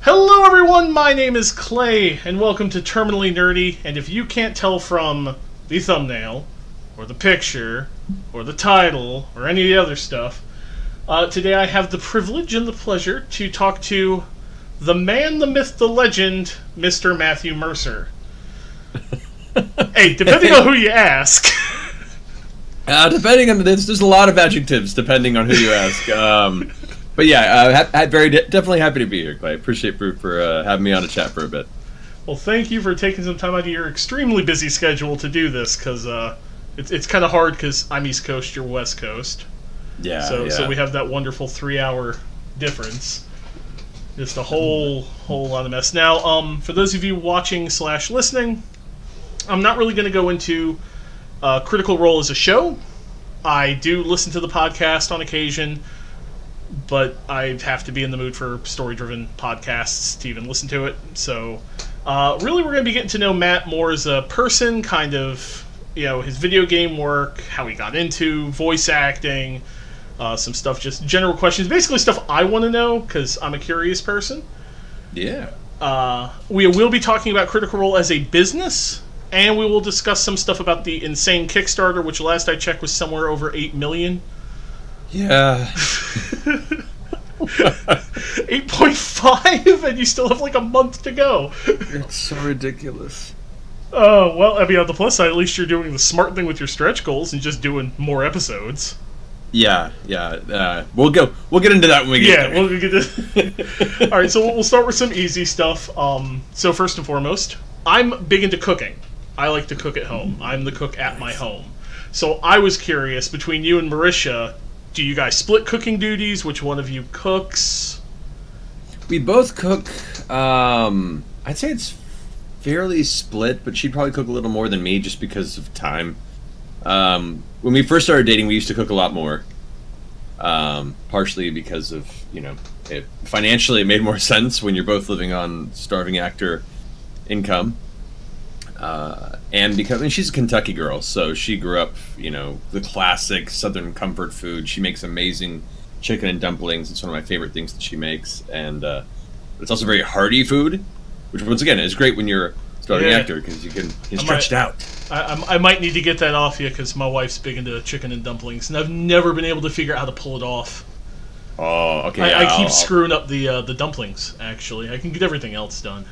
Hello everyone, my name is Clay, and welcome to Terminally Nerdy, and if you can't tell from the thumbnail, or the picture, or the title, or any of the other stuff, today I have the privilege and the pleasure to talk to the man, the myth, the legend, Mr. Matthew Mercer. Hey, depending on who you ask. Depending on this, there's a lot of adjectives depending on who you ask. But yeah, definitely happy to be here, Clay. Appreciate for having me on a chat for a bit. Well, thank you for taking some time out of your extremely busy schedule to do this, because it's kind of hard because I'm East Coast, you're West Coast. Yeah. So we have that wonderful 3-hour difference. Just a whole lot of mess. Now, for those of you watching / listening, I'm not really going to go into Critical Role as a show. I do listen to the podcast on occasion, but I have to be in the mood for story-driven podcasts to even listen to it. So, really, we're going to be getting to know Matt more as a person, kind of, his video game work, how he got into voice acting, some stuff, just general questions, basically stuff I want to know, because I'm a curious person. Yeah. We will be talking about Critical Role as a business, and we will discuss some stuff about the insane Kickstarter, which last I checked was somewhere over 8 million. Yeah. 8.5, and you still have like a month to go. It's so ridiculous. Oh, well, I mean, on the plus side, at least you're doing the smart thing with your stretch goals and just doing more episodes. Yeah. We'll get into that when we get there. Yeah, we'll get to... Alright, so we'll start with some easy stuff. So first and foremost, I'm big into cooking. I like to cook at home. I'm the cook at my home. So I was curious, between you and Marisha, do you guys split cooking duties? Which one of you cooks? We both cook. I'd say it's fairly split, but she'd probably cook a little more than me just because of time. When we first started dating, we used to cook a lot more. Partially because of, financially it made more sense when you're both living on starving actor income. And because she's a Kentucky girl, so she grew up, the classic Southern comfort food. She makes amazing chicken and dumplings. It's one of my favorite things that she makes, and it's also very hearty food, which once again is great when you're a starving actor because you can stretch it out. I might need to get that off you because my wife's big into chicken and dumplings, and I've never been able to figure out how to pull it off. Oh, okay. I keep screwing up the dumplings. Actually, I can get everything else done.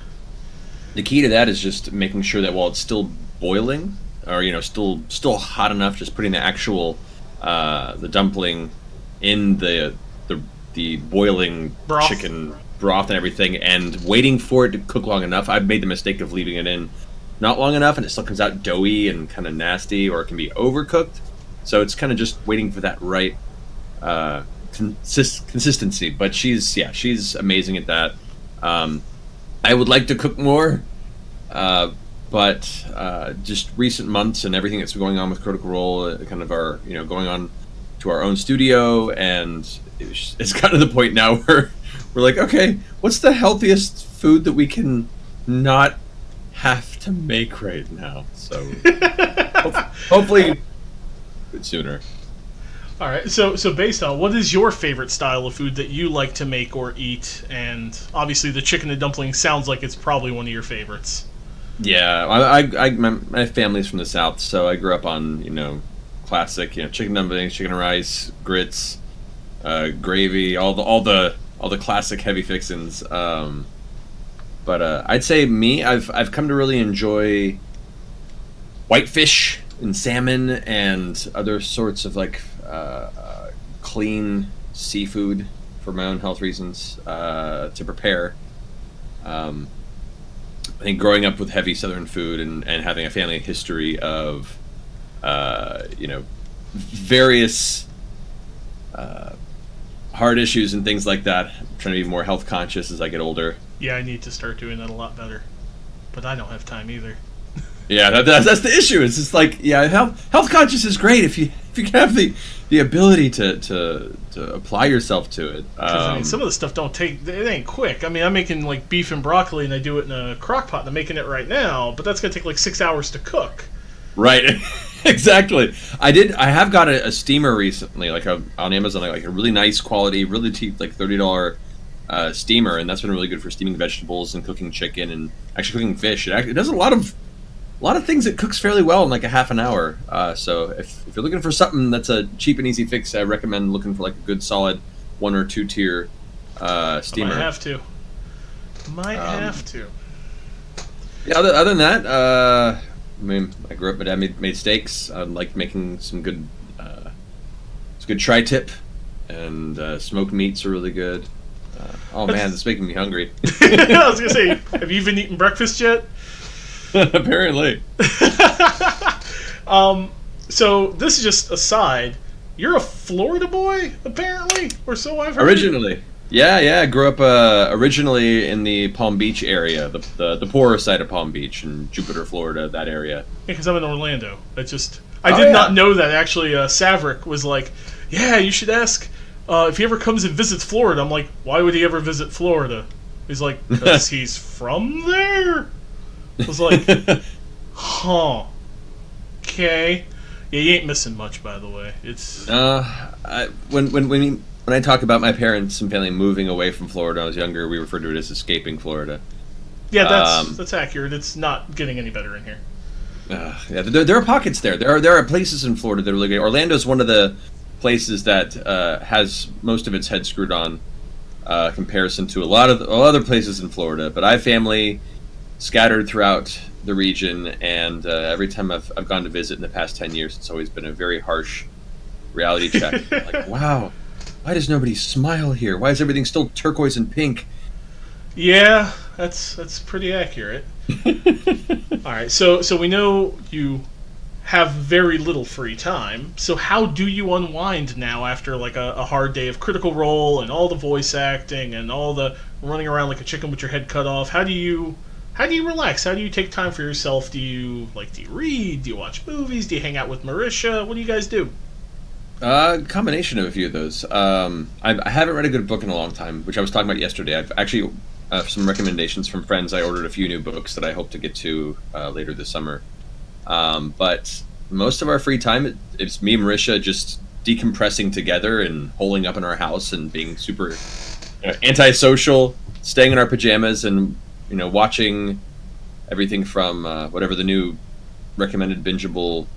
The key to that is just making sure that while it's still boiling, or still hot enough, just putting the actual the dumpling in the boiling broth. Chicken broth and everything, and waiting for it to cook long enough. I've made the mistake of leaving it in not long enough, and it still comes out doughy and kind of nasty, or it can be overcooked. So it's kind of just waiting for that right consistency. But she's amazing at that. I would like to cook more, but just recent months and everything that's going on with Critical Role, kind of our, going on to our own studio, and it's gotten to the point now where we're like, okay, what's the healthiest food that we can not have to make right now? So hopefully sooner. All right, so based on, what is your favorite style of food that you like to make or eat? And obviously the chicken and dumplings sounds like it's probably one of your favorites. Yeah, my family's from the South, so I grew up on, classic, chicken dumplings, chicken and rice, grits, gravy, all the classic heavy fixins. But I'd say I've come to really enjoy whitefish and salmon and other sorts of clean seafood for my own health reasons to prepare. I think growing up with heavy Southern food and having a family history of various heart issues and things like that, I'm trying to be more health conscious as I get older. Yeah, I need to start doing that a lot better, but I don't have time either. Yeah, that's the issue. It's just health conscious is great if you can have the ability to apply yourself to it. Some of the stuff it ain't quick. I mean, I'm making beef and broccoli, and I do it in a crock pot, and I'm making it right now, but that's gonna take 6 hours to cook. Right, exactly. I have got a steamer recently, on Amazon, a really nice quality, really cheap, $30 steamer, and that's been really good for steaming vegetables and cooking chicken and actually cooking fish. It does a lot of things. It cooks fairly well in like a half an hour. So if you're looking for something that's a cheap and easy fix, I recommend looking for like a good solid 1 or 2 tier steamer. Might have to. Yeah. Other than that, I mean, I grew up. My dad made steaks. I liked making some good, tri-tip, and smoked meats are really good. Oh man, it's making me hungry. I was gonna say, have you even eaten breakfast yet? Apparently. So this is just a side. You're a Florida boy, apparently, or so I've heard. Originally, yeah. I grew up originally in the Palm Beach area, the poorer side of Palm Beach in Jupiter, Florida, that area. Yeah, because I'm in Orlando. I did not know that actually. Saverick was like, "Yeah, you should ask if he ever comes and visits Florida." I'm like, "Why would he ever visit Florida?" He's like, "Because he's from there." I was like, "Huh, okay." Yeah, you ain't missing much, by the way. It's when I talk about my parents and family moving away from Florida when I was younger, we referred to it as escaping Florida. Yeah, that's accurate. It's not getting any better in here. Yeah, there are pockets there. There are places in Florida that are really great. Orlando's one of the places that has most of its head screwed on comparison to a lot of other places in Florida. But I have family scattered throughout the region, and every time I've gone to visit in the past 10 years, it's always been a very harsh reality check. Like, wow, why does nobody smile here? Why is everything still turquoise and pink? Yeah, that's pretty accurate. All right, so we know you have very little free time. So how do you unwind now after like a hard day of Critical Role and all the voice acting and all the running around like a chicken with your head cut off? How do you relax? How do you take time for yourself? Do you read? Do you watch movies? Do you hang out with Marisha? What do you guys do? Combination of a few of those. I haven't read a good book in a long time, which I was talking about yesterday. I've actually some recommendations from friends. I ordered a few new books that I hope to get to later this summer. But most of our free time, it's me and Marisha just decompressing together and holing up in our house and being super antisocial, staying in our pajamas and watching everything from whatever the new recommended bingeable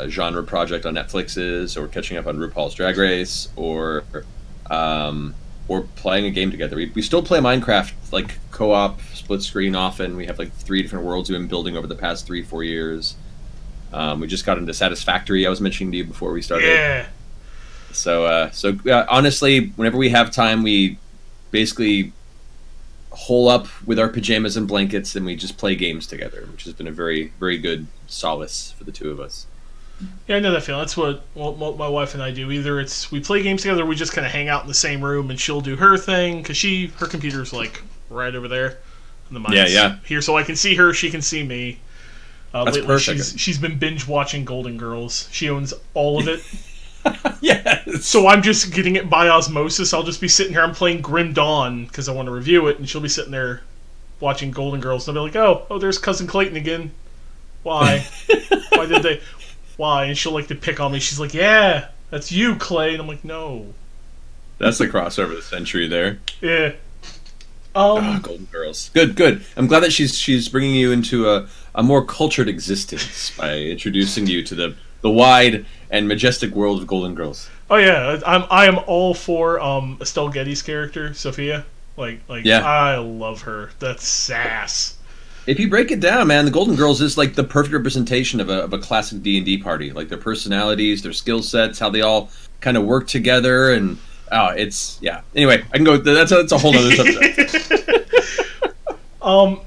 genre project on Netflix is, or catching up on RuPaul's Drag Race, or playing a game together. We still play Minecraft like co-op, split screen often. We have like 3 different worlds we've been building over the past 3-4 years. We just got into Satisfactory, I was mentioning to you before we started. Yeah. So honestly, whenever we have time, we basically hole up with our pajamas and blankets and we just play games together, which has been a very, very good solace for the two of us. Yeah, I know that feeling. That's what my wife and I do. Either we play games together, or we just kind of hang out in the same room, and she'll do her thing because her computer's like right over there, and the mine's here, so I can see her, she can see me. That's lately, perfect. She's been binge watching Golden Girls. She owns all of it. Yes. So I'm just getting it by osmosis. I'll just be sitting here. I'm playing Grim Dawn because I want to review it, and she'll be sitting there watching Golden Girls, and I'll be like, "Oh, there's Cousin Clayton again. Why? Why did they? Why?" And she'll like to pick on me. She's like, "Yeah, that's you, Clay," and I'm like, "No." That's the crossover of the century there. Yeah. Golden Girls. Good. I'm glad that she's bringing you into a more cultured existence by introducing you to the wide and majestic world of Golden Girls. Oh yeah, I am all for Estelle Getty's character, Sophia. Yeah. I love her. That's sass. If you break it down, man, the Golden Girls is like the perfect representation of a classic D&D party. Like their personalities, their skill sets, how they all kind of work together, and Anyway, I can go. That's a whole other subject.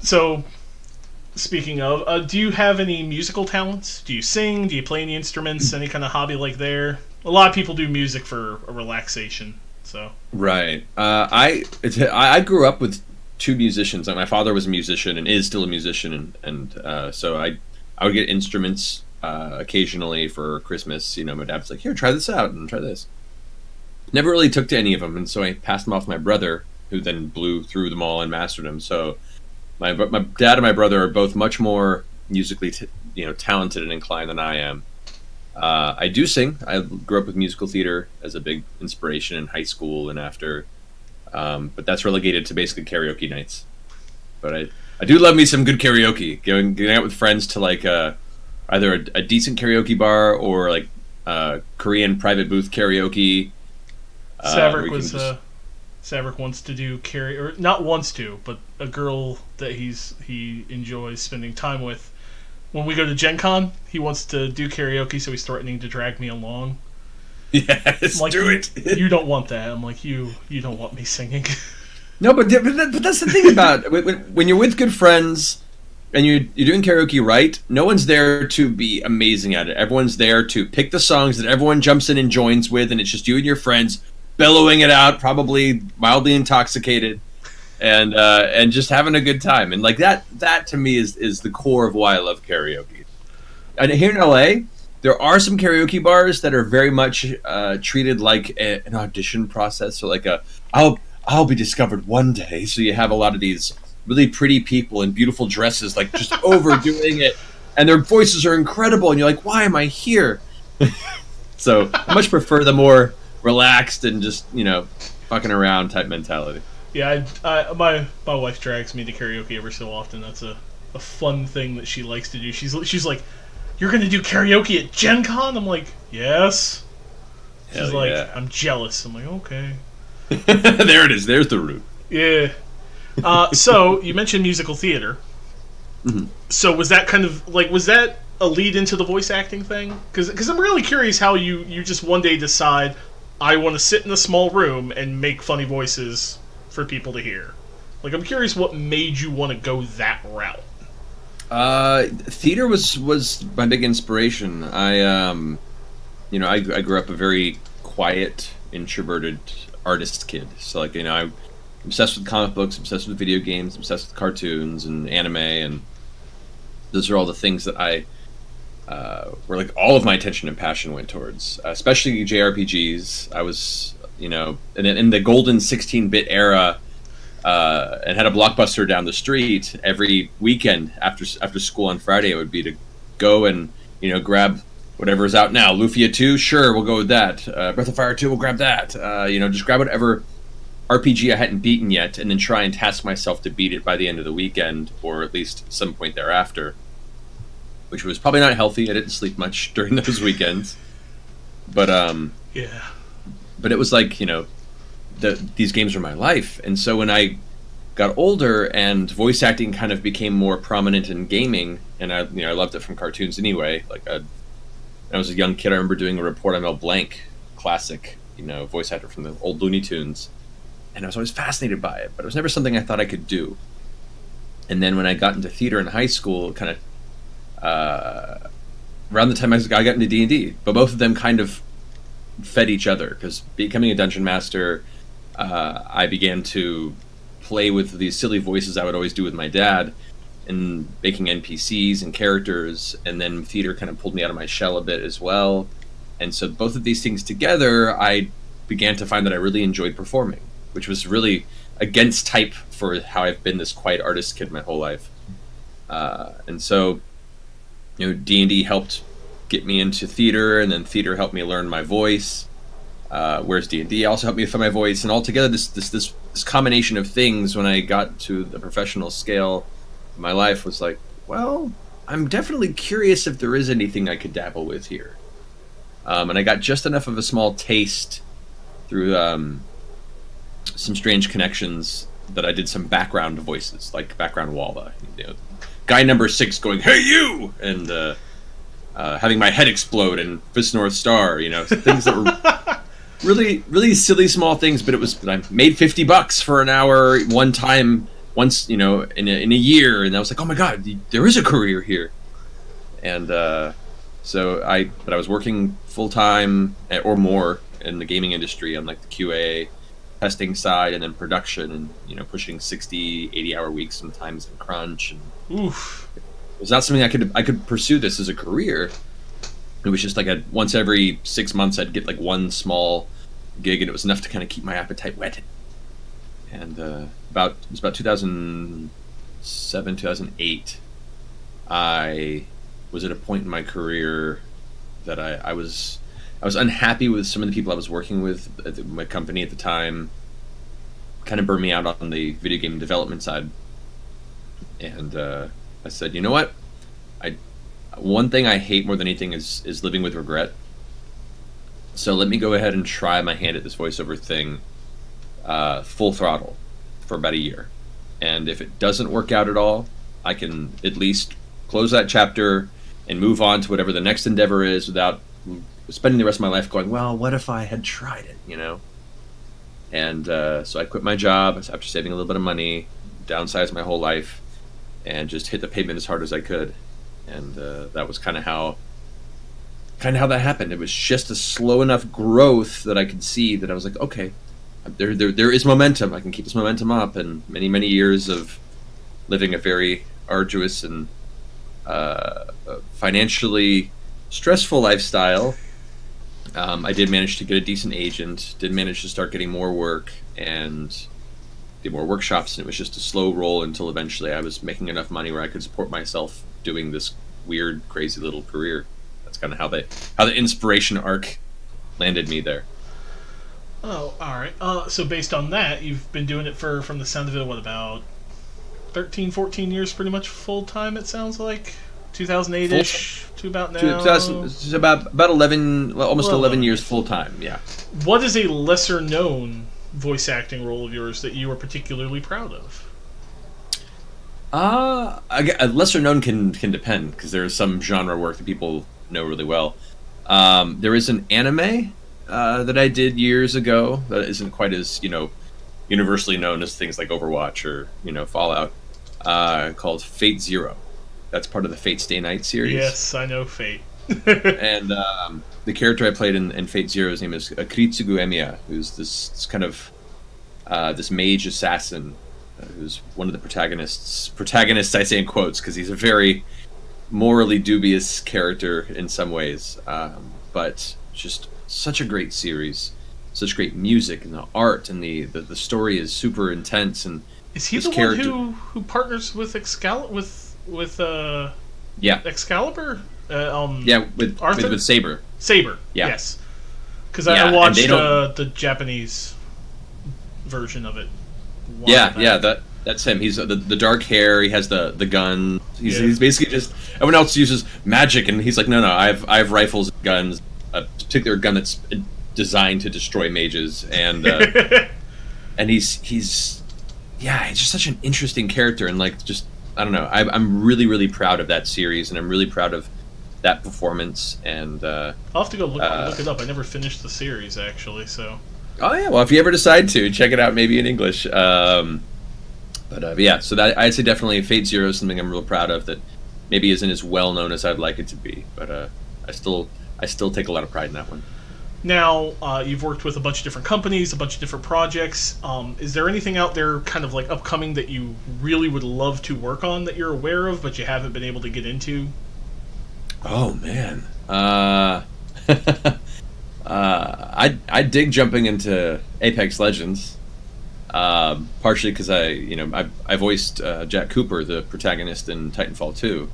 So speaking of, do you have any musical talents? Do you sing? Do you play any instruments? Any kind of hobby like there? A lot of people do music for a relaxation. So right. I grew up with 2 musicians. Like my father was a musician and is still a musician, and so I would get instruments occasionally for Christmas. My dad's like, "Here, try this out and try this." Never really took to any of them, and so I passed them off to my brother, who then blew through them all and mastered them. So my dad and my brother are both much more musically talented and inclined than I am. I do sing. I grew up with musical theater as a big inspiration in high school and after. But that's relegated to basically karaoke nights. But I do love me some good karaoke. Going out with friends to like either a decent karaoke bar or like Korean private booth karaoke. Saverick wants to do or not wants to, but a girl that he enjoys spending time with. When we go to Gen Con, he wants to do karaoke, so he's threatening to drag me along. Yes, like, do it. You don't want that. I'm like, you don't want me singing. No, but that's the thing about when you're with good friends and you're doing karaoke right, no one's there to be amazing at it. Everyone's there to pick the songs that everyone jumps in and joins with, and it's just you and your friends bellowing it out, probably mildly intoxicated, and just having a good time. And like that to me is the core of why I love karaoke. And here in LA, there are some karaoke bars that are very much treated like an audition process, or like I'll be discovered one day. So you have a lot of these really pretty people in beautiful dresses, like just overdoing it, and their voices are incredible, and you're like, why am I here? So I much prefer the more relaxed and just, fucking around type mentality. Yeah, my wife drags me to karaoke every so often. That's a fun thing that she likes to do. She's like, you're gonna do karaoke at Gen Con? I'm like, yes. She's like, yeah. I'm jealous. I'm like, okay. There it is. There's the root. Yeah. So you mentioned musical theater. Mm-hmm. So was that was that a lead into the voice acting thing? Because I'm really curious how you just one day decide, I want to sit in a small room and make funny voices for people to hear. Like, I'm curious what made you want to go that route. Theater was my big inspiration. I grew up a very quiet, introverted artist kid. So like, I'm obsessed with comic books, obsessed with video games, obsessed with cartoons and anime, and those are all the things that where like all of my attention and passion went towards, especially JRPGs. I was, in the golden 16-bit era, and had a Blockbuster down the street. Every weekend after school on Friday, it would be to go and grab whatever's out now. Lufia 2, sure, we'll go with that. Breath of Fire 2, we'll grab that. Just grab whatever RPG I hadn't beaten yet, and then try and task myself to beat it by the end of the weekend, or at least some point thereafter. Which was probably not healthy. I didn't sleep much during those weekends. But yeah. But it was like, these games were my life. And so when I got older and voice acting kind of became more prominent in gaming, and I loved it from cartoons anyway. Like when I was a young kid, I remember doing a Report on Mel Blanc classic, voice actor from the old Looney Tunes. And I was always fascinated by it, but it was never something I thought I could do. And then when I got into theater in high school, kind of around the time I got into D&D, but both of them kind of fed each other, because becoming a dungeon master, I began to play with these silly voices I would always do with my dad, and making NPCs and characters, and then theater kind of pulled me out of my shell a bit as well. And so both of these things together, I began to find that I really enjoyed performing, which was really against type for how I've been this quiet artist kid my whole life. And so D&D helped get me into theater, and then theater helped me learn my voice, whereas D&D also helped me find my voice. And altogether, this combination of things, when I got to the professional scale of my life, was like, well, I'm definitely curious if there is anything I could dabble with here. And I got just enough of a small taste through some strange connections that I did some background voices, like background Walla. Guy number 6 going, "Hey you!" and having my head explode and Fist North Star, things that were really, really silly small things, but I made $50 for an hour one time once, in a year, and I was like, oh my god, there is a career here. And so I was working full time or more in the gaming industry on like the QA testing side, and then production, and pushing 60, 80-hour weeks sometimes in crunch. And oof. It was not something I could pursue this as a career. It was just like once every 6 months I'd get like one small gig, and it was enough to kind of keep my appetite whet. And it was about 2007, 2008. I was at a point in my career that I was unhappy with some of the people I was working with at my company at the time. kind of burned me out on the video game development side. And I said, you know what? One thing I hate more than anything is living with regret. So let me go ahead and try my hand at this voiceover thing full throttle for about a year. And if it doesn't work out at all, I can at least close that chapter and move on to whatever the next endeavor is without spending the rest of my life going, well, what if I had tried it, you know? And so I quit my job after saving a little bit of money, downsized my whole life, and just hit the pavement as hard as I could. And that was kind of how that happened. It was just a slow enough growth that I could see that I was like, okay, there is momentum. I can keep this momentum up. And many, many years of living a very arduous and financially stressful lifestyle, I did manage to get a decent agent, did manage to start getting more work and get more workshops, and it was just a slow roll until eventually I was making enough money where I could support myself doing this weird, crazy little career. That's kind of how the inspiration arc landed me there. Oh, all right. So based on that, you've been doing it from the sound of it, what, about 13, 14 years pretty much full-time, it sounds like? 2008-ish to about now? It's about 11, almost 11 years full-time, yeah. What is a lesser-known voice acting role of yours that you are particularly proud of? A lesser known can depend, because there is some genre work that people know really well. There is an anime that I did years ago that isn't quite as, universally known as things like Overwatch or, Fallout, called Fate Zero. That's part of the Fate Stay Night series. Yes, I know Fate. And the character I played in Fate Zero's name is Kiritsugu Emiya, who's this kind of this mage assassin who's one of the protagonists. Protagonists, I say in quotes, because he's a very morally dubious character in some ways. But just such a great series, such great music, and the art, and the story is super intense. And is he the one who partners with Excalibur? Yeah, Excalibur. With Arthur? with Saber. Saber. Yeah. Yes. Because I watched the Japanese version of it. That's him. He's the dark hair. He has the gun. He's basically just, everyone else uses magic, and he's like, no, I have rifles, guns, a particular gun that's designed to destroy mages, and and he's just such an interesting character, and like, just, I don't know. I'm really, really proud of that series, and I'm really proud of that performance. And I'll have to go look it up. I never finished the series, actually, so. Oh yeah, well, if you ever decide to check it out, maybe in English. So that, I'd say definitely Fate Zero is something I'm real proud of that maybe isn't as well known as I'd like it to be, but I still take a lot of pride in that one. Now, you've worked with a bunch of different companies, a bunch of different projects. Is there anything out there kind of like upcoming that you really would love to work on that you're aware of but you haven't been able to get into? Oh man. I dig jumping into Apex Legends, partially because I voiced Jack Cooper, the protagonist in Titanfall 2,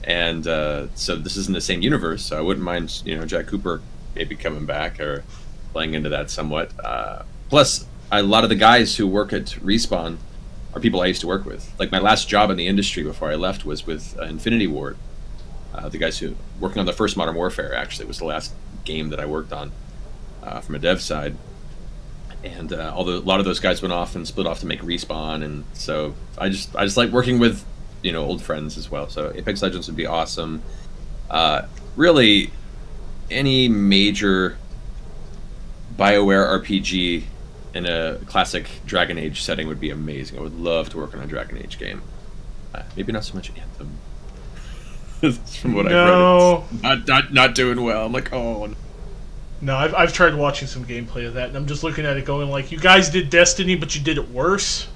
and so this isn't the same universe, so I wouldn't mind Jack Cooper maybe coming back or playing into that somewhat. Plus, a lot of the guys who work at Respawn are people I used to work with. Like, my last job in the industry before I left was with Infinity Ward. The guys who working on the first Modern Warfare actually was the last game that I worked on from a dev side, and a lot of those guys went off and split off to make Respawn, and so I just like working with old friends as well. So Apex Legends would be awesome. Really, any major BioWare RPG in a classic Dragon Age setting would be amazing. I would love to work on a Dragon Age game. Maybe not so much Anthem. From what I've read, it's not doing well. I'm like, oh. No, I've tried watching some gameplay of that, and I'm just looking at it going like, you guys did Destiny, but you did it worse.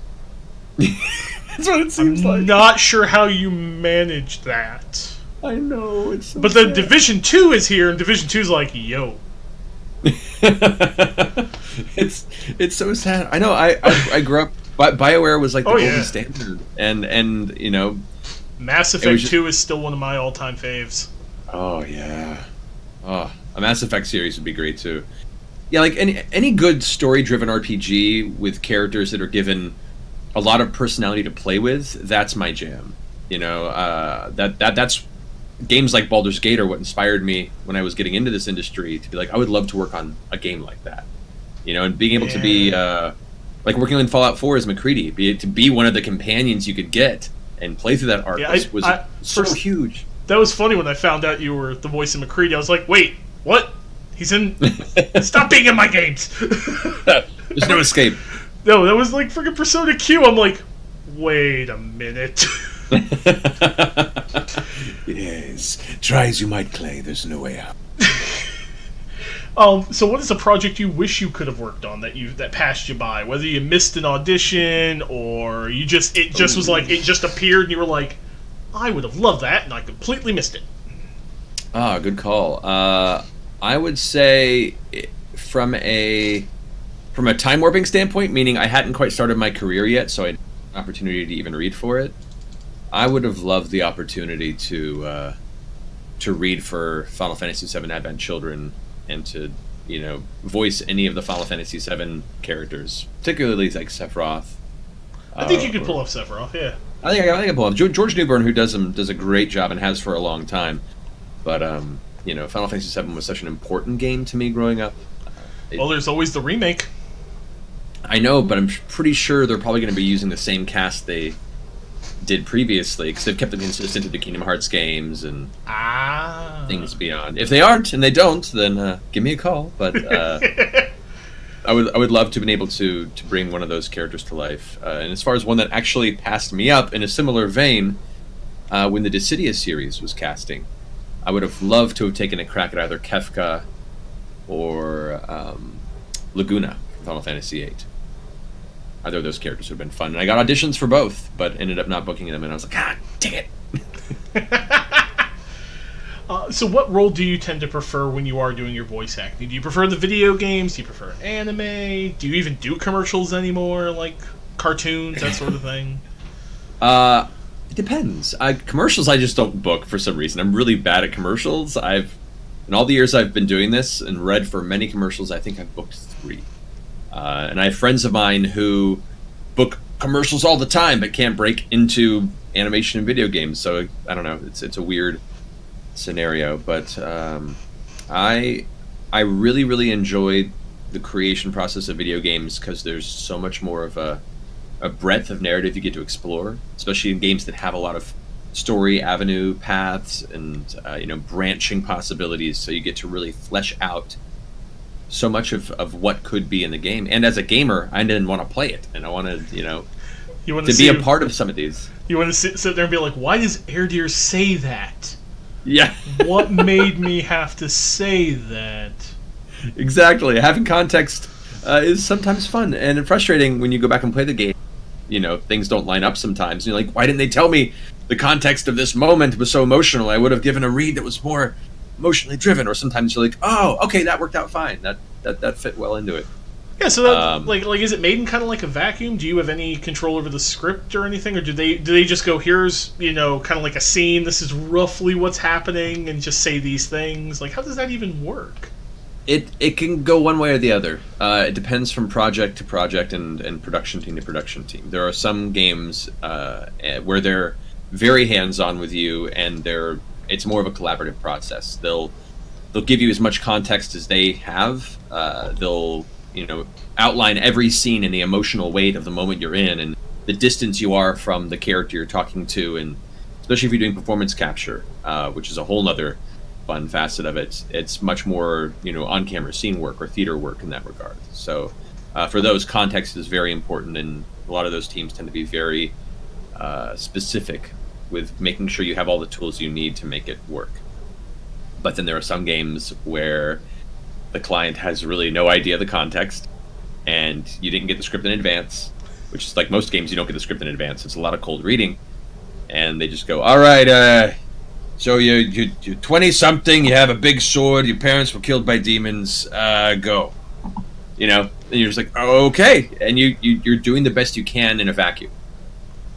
That's what it seems like. I'm not sure how you managed that. I know, it's so but sad. then Division 2 is here, and Division 2 is like, yo. It's so sad. I know, I grew up, BioWare was like the golden standard, and Mass Effect 2 is still one of my all-time faves. Oh, yeah. Oh, a Mass Effect series would be great, too. Yeah, like any good story-driven RPG with characters that are given a lot of personality to play with, that's my jam. You know, that's games like Baldur's Gate are what inspired me when I was getting into this industry to be like, I would love to work on a game like that. You know, and being able to be like working on Fallout 4 as McCready, to be one of the companions you could get and play through that arc was so huge. That was funny when I found out you were the voice of McCready. I was like, wait, what? He's in. Stop being in my games. There's no escape. No, that was like freaking Persona Q. I'm like, wait a minute. Yes, try as you might, Clay. There's no way out. So what is a project you wish you could have worked on that passed you by? Whether you missed an audition or it just was like it just appeared and you were like, I would have loved that and I completely missed it. Ah, good call. I would say from a time warping standpoint, meaning I hadn't quite started my career yet, so I had an opportunity to even read for it. I would have loved the opportunity to read for Final Fantasy VII Advent Children and to, you know, voice any of the Final Fantasy VII characters, particularly like Sephiroth. I think you could pull off Sephiroth, yeah. I think I can pull off George Newbern, who does a great job and has for a long time. But you know, Final Fantasy VII was such an important game to me growing up. Well, there's always the remake. I know, but I'm pretty sure they're probably going to be using the same cast they did previously, because they've kept them consistent to the Kingdom Hearts games and things beyond. If they aren't, and they don't, then give me a call. But I would love to have been able to bring one of those characters to life. And as far as one that actually passed me up in a similar vein, when the Dissidia series was casting, I would have loved to have taken a crack at either Kefka or Laguna from Final Fantasy VIII. Either of those characters would have been fun. And I got auditions for both, but ended up not booking them, and I was like, God, dang it. So what role do you tend to prefer when you are doing your voice acting? Do you prefer the video games? Do you prefer anime? Do you even do commercials anymore, like cartoons, that sort of thing? It depends. Commercials I just don't book for some reason. I'm really bad at commercials. In all the years I've been doing this and read for many commercials, I think I've booked 3. And I have friends of mine who book commercials all the time but can't break into animation and video games. So I don't know. It's a weird scenario, but I really enjoyed the creation process of video games because there's so much more of a breadth of narrative you get to explore, especially in games that have a lot of story avenue paths and you know, branching possibilities. So you get to really flesh out so much of what could be in the game. And as a gamer, I didn't want to play it, and I wanted, you know, to be a part of some of these. You want to sit there and be like, why does Erdir say that? Yeah. What made me have to say that? Exactly. Having context is sometimes fun and frustrating when you go back and play the game. You know, things don't line up sometimes. You're like, why didn't they tell me the context of this moment was so emotional? I would have given a read that was more emotionally driven. Or sometimes you're like, oh, okay, that worked out fine. That fit well into it. Yeah, so that, like is it made in kind of like a vacuum? Do you have any control over the script or anything, or do they just go, here's, you know, kind of like a scene, this is roughly what's happening, and just say these things? Like, how does that even work? It can go one way or the other. It depends from project to project and production team to production team. There are some games where they're very hands-on with you, and it's more of a collaborative process. They'll give you as much context as they have. They'll, you know, outline every scene and the emotional weight of the moment you're in and the distance you are from the character you're talking to, and especially if you're doing performance capture, which is a whole other fun facet of it. It's much more, you know, on-camera scene work or theater work in that regard. So for those, context is very important, and a lot of those teams tend to be very specific with making sure you have all the tools you need to make it work. But then there are some games where the client has really no idea the context, and you didn't get the script in advance, which is like most games, you don't get the script in advance. It's a lot of cold reading, and they just go, all right, so you're 20-something, you have a big sword, your parents were killed by demons, go. You know, and you're just like, oh, okay, and you're doing the best you can in a vacuum.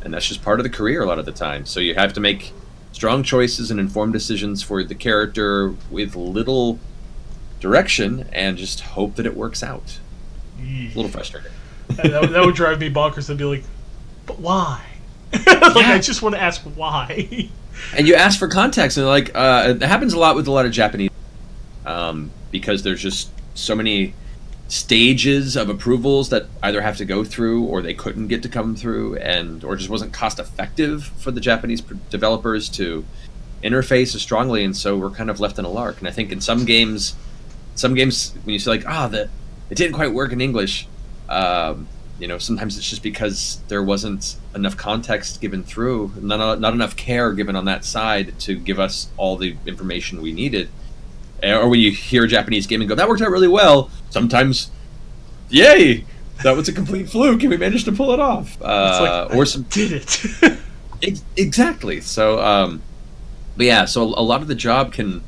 And that's just part of the career a lot of the time. So you have to make strong choices and informed decisions for the character with little direction and just hope that it works out. It's a little frustrating. That would drive me bonkers. I'd be like, but why? I just want to ask why. And you ask for context, and it happens a lot with a lot of Japanese, because there's just so many stages of approvals that either have to go through or they couldn't get to come through, or just wasn't cost effective for the Japanese developers to interface as strongly, and so we're kind of left in a lark. And I think in some games when you say it didn't quite work in English, sometimes it's just because there wasn't enough context given through, not enough care given on that side to give us all the information we needed. Or when you hear a Japanese game and go, that worked out really well, sometimes, yay, that was a complete fluke and we managed to pull it off. Did it. Exactly. So, so a lot of the job can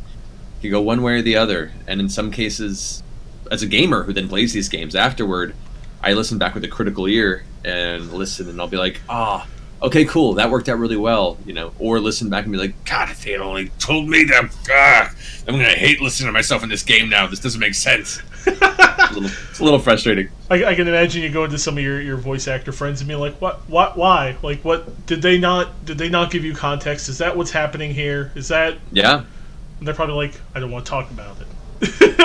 go one way or the other. And in some cases, as a gamer who then plays these games afterward, I listen back with a critical ear and listen, and I'll be like, okay, cool, that worked out really well, or listen back and be like, God, if they had only told me that, I'm going to hate listening to myself in this game now. This doesn't make sense. It's a little frustrating. I can imagine you go into some of your voice actor friends and be like, what, why? Like, what, did they not give you context? Is that what's happening here? Is that... Yeah. And they're probably like, I don't want to talk about it.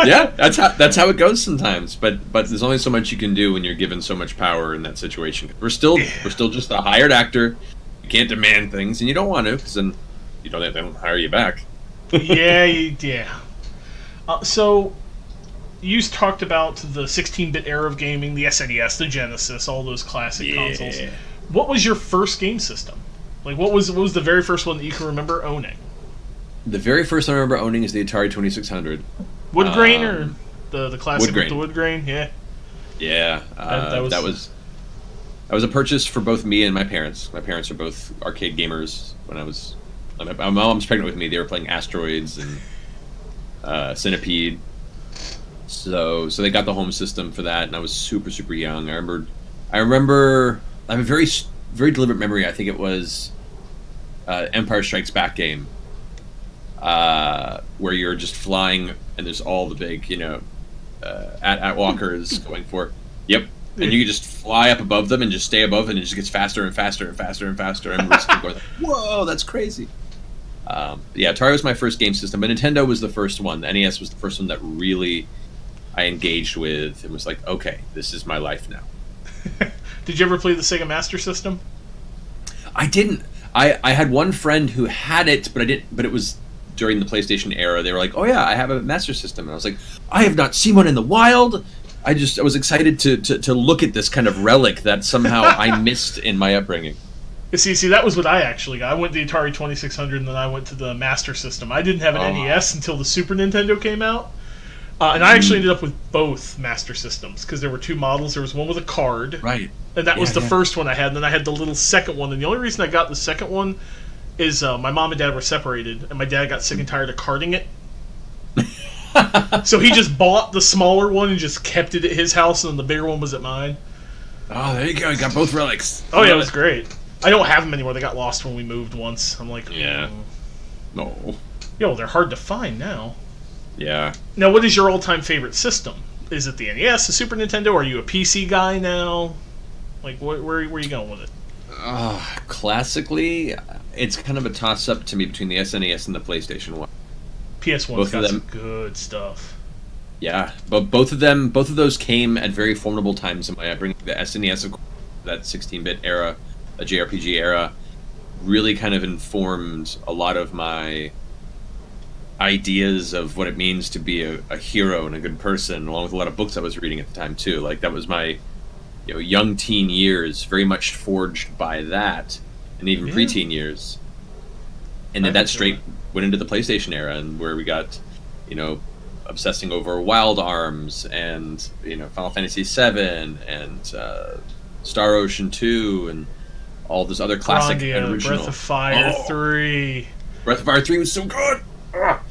Yeah, that's how it goes sometimes. But there's only so much you can do when you're given so much power in that situation. We're still just a hired actor. You can't demand things, and you don't want to, because then they don't hire you back. Yeah. So you talked about the 16-bit era of gaming, the SNES, the Genesis, all those classic consoles. What was your first game system? Like, what was the very first one that you can remember owning? The very first one I remember owning is the Atari 2600. Wood grain or the classic with the wood grain? Yeah. Yeah. That was a purchase for both me and my parents. My parents are both arcade gamers. When my mom was pregnant with me, they were playing Asteroids and Centipede. So they got the home system for that, and I was super, super young. I remember I have a very, very deliberate memory. I think it was Empire Strikes Back game. Where you're just flying and there's all the big, at walkers going for. Yep. And you can just fly up above them and just stay above, and it just gets faster and faster and faster and faster. And we're just going, whoa, that's crazy. Atari was my first game system, but Nintendo was the first one. The NES was the first one that really I engaged with and was like, okay, this is my life now. Did you ever play the Sega Master System? I didn't. I had one friend who had it, but I didn't. But it was during the PlayStation era. They were like, "Oh yeah, I have a Master System," and I was like, "I have not seen one in the wild." I was excited to look at this kind of relic that somehow I missed in my upbringing. See, that was what I actually got. I went to the Atari 2600, and then I went to the Master System. I didn't have an NES until the Super Nintendo came out, and I actually ended up with both Master Systems because there were two models. There was one with a card, right, and that was the first one I had. And then I had the little second one, and the only reason I got the second one is my mom and dad were separated, and my dad got sick and tired of carding it. So he just bought the smaller one and just kept it at his house, and then the bigger one was at mine. Oh, there you go. You got both relics. Oh, yeah, it was great. I don't have them anymore. They got lost when we moved once. I'm like, yeah. No. Yo, they're hard to find now. Yeah. Now, what is your all-time favorite system? Is it the NES, the Super Nintendo? Are you a PC guy now? Like, where are you going with it? Classically, it's kind of a toss-up to me between the SNES and the PlayStation 1. PS1's got some good stuff. Yeah, but both of those came at very formidable times in my upbringing. The SNES, of course, that 16-bit era, a JRPG era, really kind of informed a lot of my ideas of what it means to be a hero and a good person, along with a lot of books I was reading at the time too. Like, that was my young teen years, very much forged by that, and even preteen years. And then that straight went into the PlayStation era, and where we got, obsessing over Wild Arms and Final Fantasy VII and Star Ocean 2 and all those other classic and original. Breath of Fire 3. Breath of Fire 3 was so good.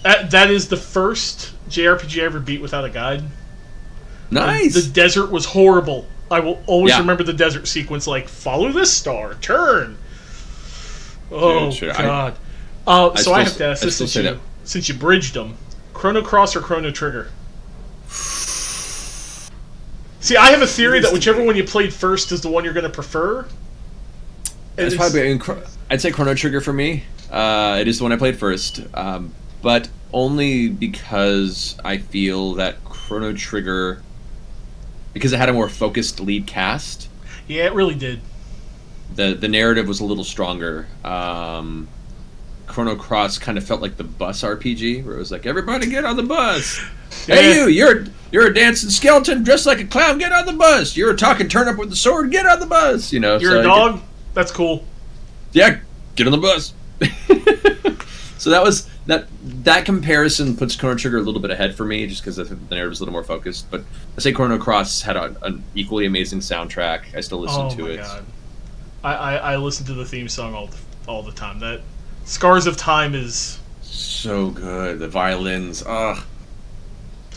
That is the first JRPG I ever beat without a guide. Nice. The desert was horrible. I will always remember the desert sequence, like, follow this star, turn. Oh, dude, God. So I have to ask this, since you bridged them. Chrono Cross or Chrono Trigger? See, I have a theory that whichever one you played first is the one you're going to prefer. It's probably, I'd say Chrono Trigger for me. It is the one I played first, but only because I feel that Chrono Trigger, because it had a more focused lead cast. Yeah, it really did. The narrative was a little stronger. Chrono Cross kind of felt like the bus RPG, where it was like, everybody get on the bus. Yeah. Hey, you're a dancing skeleton dressed like a clown. Get on the bus. You're a talking turnip with the sword. Get on the bus. You know, you're a dog. That's cool. Yeah, get on the bus. So that comparison puts Chrono Trigger a little bit ahead for me, just because the narrative was a little more focused. But I say Chrono Cross had an equally amazing soundtrack. I still listen to it. Oh my god, I listen to the theme song all the time. That Scars of Time is so good. The violins, ugh.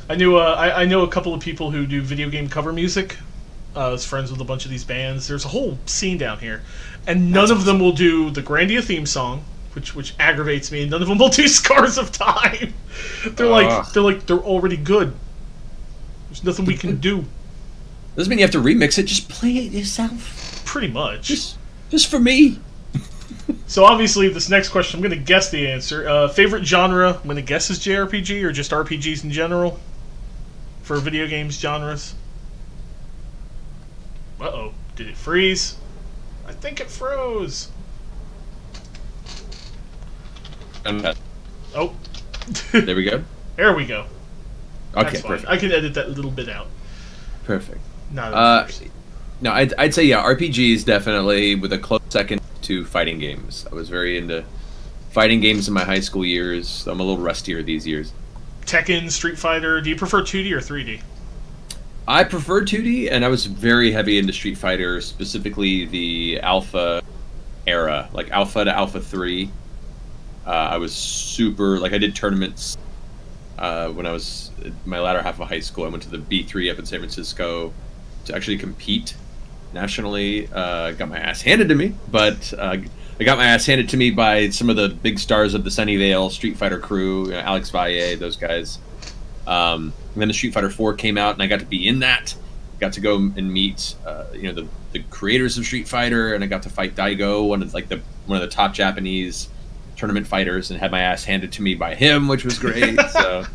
I know a couple of people who do video game cover music. I was friends with a bunch of these bands. There's a whole scene down here, and none of them will do the Grandia theme song, which aggravates me. And none of them will do Scars of Time. They're already good. There's nothing we can do. Doesn't mean you have to remix it. Just play it yourself. Pretty much. Just for me. So obviously, this next question, I'm going to guess the answer. Favorite genre? I'm going to guess is JRPG or just RPGs in general for video games genres. Uh-oh. Did it freeze? I think it froze. Oh. There we go. There we go. Okay, perfect. I can edit that little bit out. Perfect. No, I'd say, yeah, RPGs definitely, with a close second to fighting games. I was very into fighting games in my high school years. I'm a little rustier these years. Tekken, Street Fighter. Do you prefer 2D or 3D? I prefer 2D, and I was very heavy into Street Fighter, specifically the Alpha era, like Alpha to Alpha 3. I was super, like, I did tournaments when I was in my latter half of high school. I went to the B3 up in San Francisco to actually compete nationally. Got my ass handed to me, but I got my ass handed to me by some of the big stars of the Sunnyvale Street Fighter crew, you know, Alex Valle, those guys. And then the Street Fighter 4 came out, and I got to be in that. Got to go and meet, the creators of Street Fighter, and I got to fight Daigo, one of the top Japanese tournament fighters, and had my ass handed to me by him, which was great. So,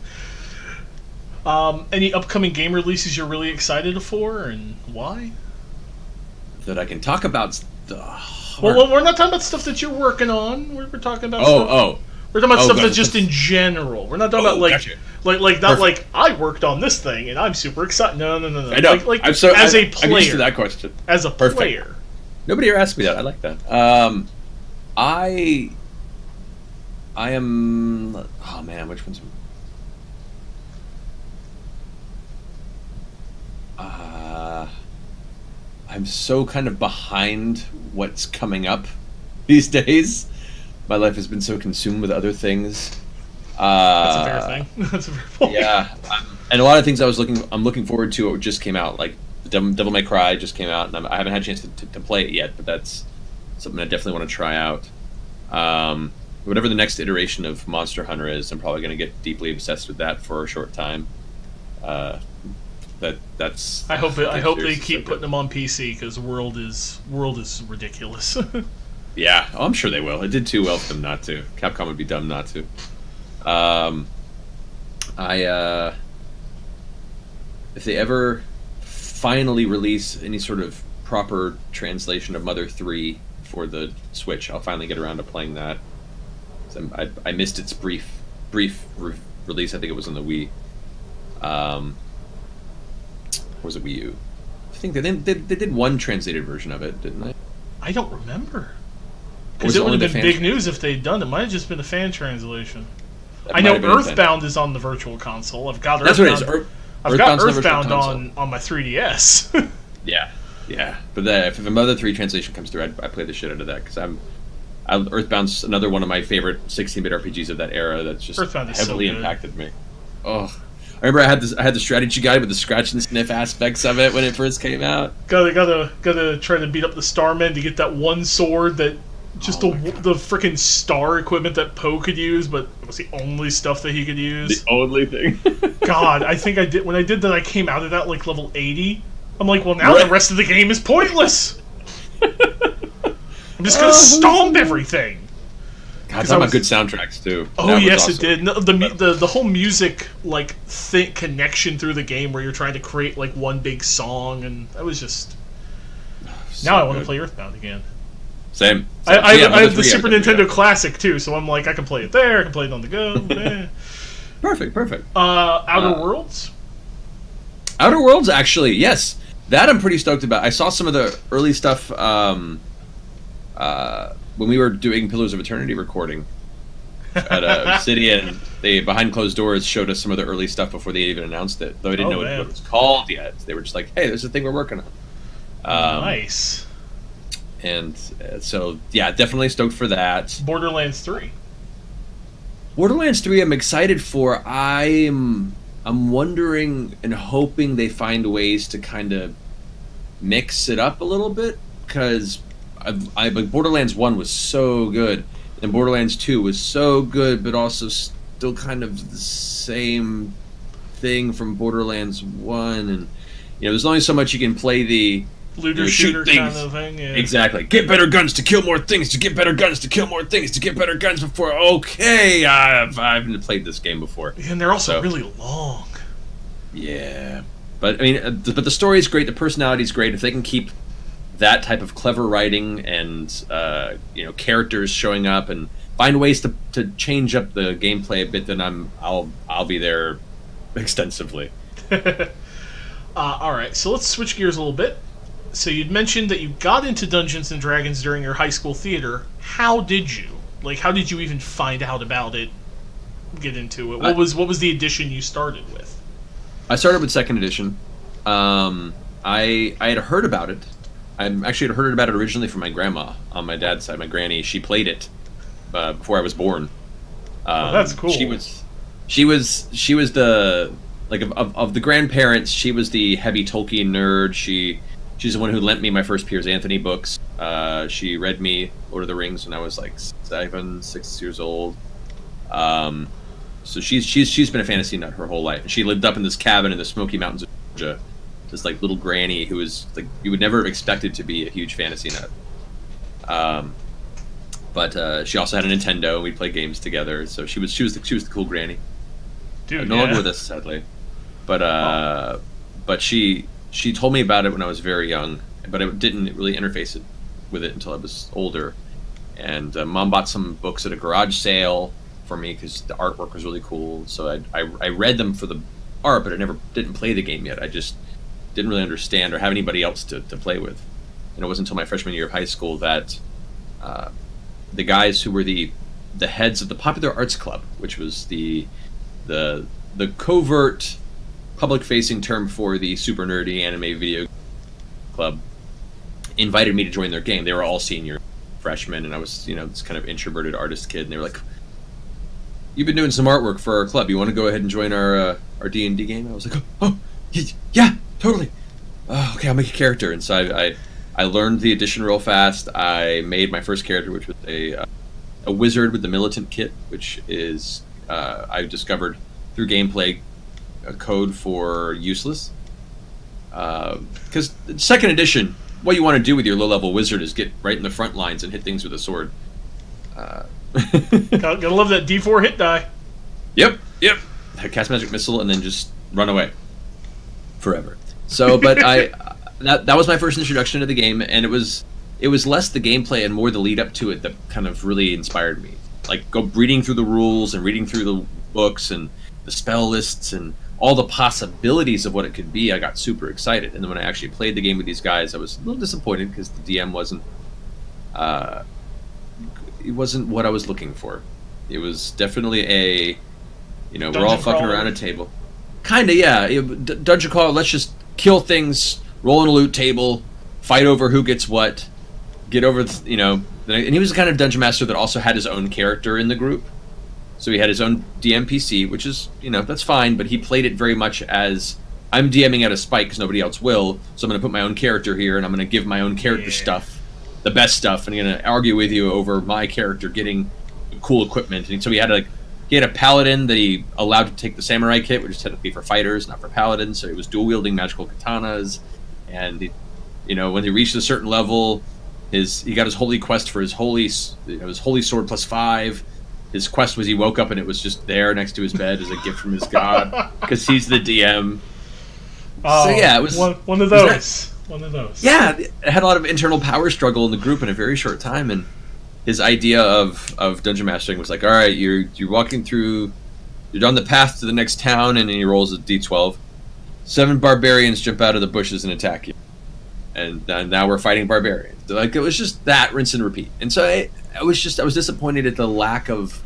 any upcoming game releases you're really excited for, and why? That I can talk about. Well, we're not talking about stuff that you're working on. We're talking about we're talking about stuff that's just in general. We're not talking about gotcha. like not like I worked on this thing and I'm super excited. No. I know. Like I'm a player. I'm used to that question. As a Perfect. player. Nobody ever asked me that. I like that. I am. Oh man, which one's? I'm so kind of behind what's coming up these days. My life has been so consumed with other things. That's a fair thing. That's a fair point. Yeah, and a lot of things I'm looking forward to. What just came out, like Devil May Cry just came out, and I haven't had a chance to play it yet. But that's something I definitely want to try out. Whatever the next iteration of Monster Hunter is, I'm probably going to get deeply obsessed with that for a short time. That's. I hope they keep putting them on PC, because World is ridiculous. Yeah, I'm sure they will. It did too well for them not to. Capcom would be dumb not to. If they ever finally release any sort of proper translation of Mother 3 for the Switch, I'll finally get around to playing that. I missed its brief release. I think it was on the Wii. Or was it Wii U? I think they did one translated version of it, didn't they? I don't remember. Because it would have been big news if they'd done it. It might have just been a fan translation. I know Earthbound is on the Virtual Console. I've got Earthbound. That's what it is. I've got Earthbound on my 3DS. Yeah. But if a Mother 3 translation comes through, I play the shit out of that, because Earthbound's another one of my favorite 16-bit RPGs of that era that's just heavily impacted me. Oh, I remember I had the strategy guide with the scratch and sniff aspects of it when it first came out. Gotta try to beat up the Starmen to get that one sword that just the freaking star equipment that Poe could use, but it was the only stuff that he could use. The only thing. God, I think when I did that, I came out of that like level 80. I'm like, well, now the rest of the game is pointless. I'm just gonna stomp everything. God, talking about good soundtracks too. Oh That was yes, awesome. it did. No, the whole music connection through the game where you're trying to create like one big song, and that was just. So Now I want to good. play Earthbound again. Same. I Yeah, have the three Super I got. Nintendo Classic too, so I'm like, I can play it there, I can play it on the go. Perfect. Outer Worlds? Outer Worlds, actually, yes. That I'm pretty stoked about. I saw some of the early stuff when we were doing Pillars of Eternity recording at Obsidian. They, behind closed doors, showed us some of the early stuff before they even announced it. Though I didn't know what it was called yet. They were just like, hey, there's a thing we're working on. Nice. And so, yeah, definitely stoked for that. Borderlands 3. Borderlands 3 I'm excited for. I'm wondering and hoping they find ways to kind of mix it up a little bit, because Borderlands 1 was so good, and Borderlands 2 was so good, but also still kind of the same thing from Borderlands 1, and there's only so much you can play the Looter shooter kind of thing. Yeah. Exactly. Get better guns to kill more things. To get better guns to kill more things. To get better guns before. Okay, I've played this game before, and they're also really long. Yeah, but I mean, but the story is great. The personality is great. If they can keep that type of clever writing and characters showing up and find ways to change up the gameplay a bit, then I'll be there extensively. All right, so let's switch gears a little bit. So you'd mentioned that you got into Dungeons and Dragons during your high school theater. How did you? Like, how did you even find out about it? Get into it. What was the edition you started with? I started with second edition. I had heard about it. I actually had heard about it originally from my grandma on my dad's side. My granny, she played it before I was born. That's cool. She was the of the grandparents. She was the heavy Tolkien nerd. She's the one who lent me my first Piers Anthony books. She read me Lord of the Rings when I was like 6 years old. So she's been a fantasy nut her whole life. And she lived up in this cabin in the Smoky Mountains of Georgia. This like little granny who was like you would never have expected to be a huge fantasy nut. But she also had a Nintendo, and we'd play games together. So she was the cool granny. Dude, no longer with us, sadly. But she told me about it when I was very young, but I didn't really interface with it until I was older. And Mom bought some books at a garage sale for me because the artwork was really cool. So I read them for the art, but I didn't play the game yet. I just didn't really understand or have anybody else to play with. And it wasn't until my freshman year of high school that the guys who were the heads of the Popular Arts Club, which was the covert public-facing term for the super nerdy anime video club, invited me to join their game. They were all senior freshmen, and I was, this kind of introverted artist kid, and they were like, "You've been doing some artwork for our club. You want to go ahead and join our D&D game?" I was like, "Oh, yeah, totally. Okay, I'll make a character." And so I learned the edition real fast. I made my first character, which was a wizard with the militant kit, which is I discovered through gameplay a code for useless. Because second edition, what you want to do with your low-level wizard is get right in the front lines and hit things with a sword. Gotta love that D4 hit die. Yep. Cast magic missile and then just run away forever. So, but that was my first introduction to the game, and it was less the gameplay and more the lead up to it that kind of really inspired me. Like reading through the rules and reading through the books and the spell lists and all the possibilities of what it could be. I got super excited, and then when I actually played the game with these guys, I was a little disappointed because the DM wasn't what I was looking for. It was definitely we're all fucking around a table. Kinda, yeah. Dungeon crawl, let's just kill things, roll in a loot table, fight over who gets what, get over, and he was the kind of dungeon master that also had his own character in the group. So he had his own DMPC, which is, that's fine, but he played it very much as, I'm DMing out of spite because nobody else will, so I'm going to put my own character here, and I'm going to give my own character stuff, the best stuff, and I'm going to argue with you over my character getting cool equipment. And so he had a paladin that he allowed to take the samurai kit, which is technically for fighters, not for paladins, so he was dual-wielding magical katanas. and when he reached a certain level, he got his holy quest for his holy sword +5. His quest was he woke up and it was just there next to his bed as a gift from his god because he's the DM. Oh, so yeah, it was one of those. One of those. Yeah, it had a lot of internal power struggle in the group in a very short time, and his idea of dungeon mastering was like, all right, you're walking through, you're on the path to the next town, and then he rolls a d12. 7 barbarians jump out of the bushes and attack you, and now we're fighting barbarians. Like, it was just that rinse and repeat. And so I was disappointed at the lack of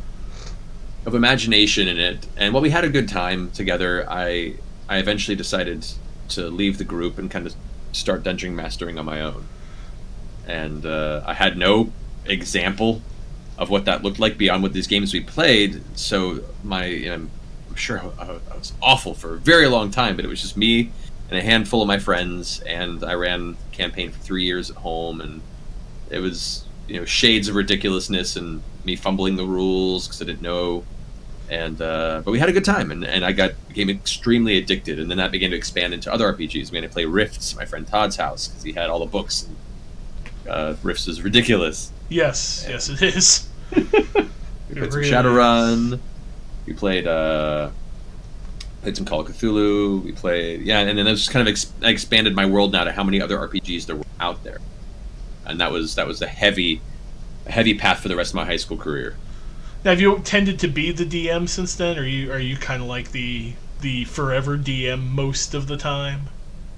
imagination in it. And while we had a good time together, I eventually decided to leave the group and kind of start dungeon mastering on my own. And I had no example of what that looked like beyond what these games we played. So I'm sure I was awful for a very long time, but it was just me and a handful of my friends, and I ran the campaign for 3 years at home, and it was shades of ridiculousness and me fumbling the rules because I didn't know, and but we had a good time, and I became extremely addicted, and then that began to expand into other RPGs. We had to play Rifts at my friend Todd's house because he had all the books, and Rifts is ridiculous. Yes, it is. We played some Shadowrun. We played some Call of Cthulhu. We played, and then that just kind of expanded my world now to how many other RPGs there were out there, and that was a heavy path for the rest of my high school career. Now, have you tended to be the DM since then, or are you kind of like the forever DM most of the time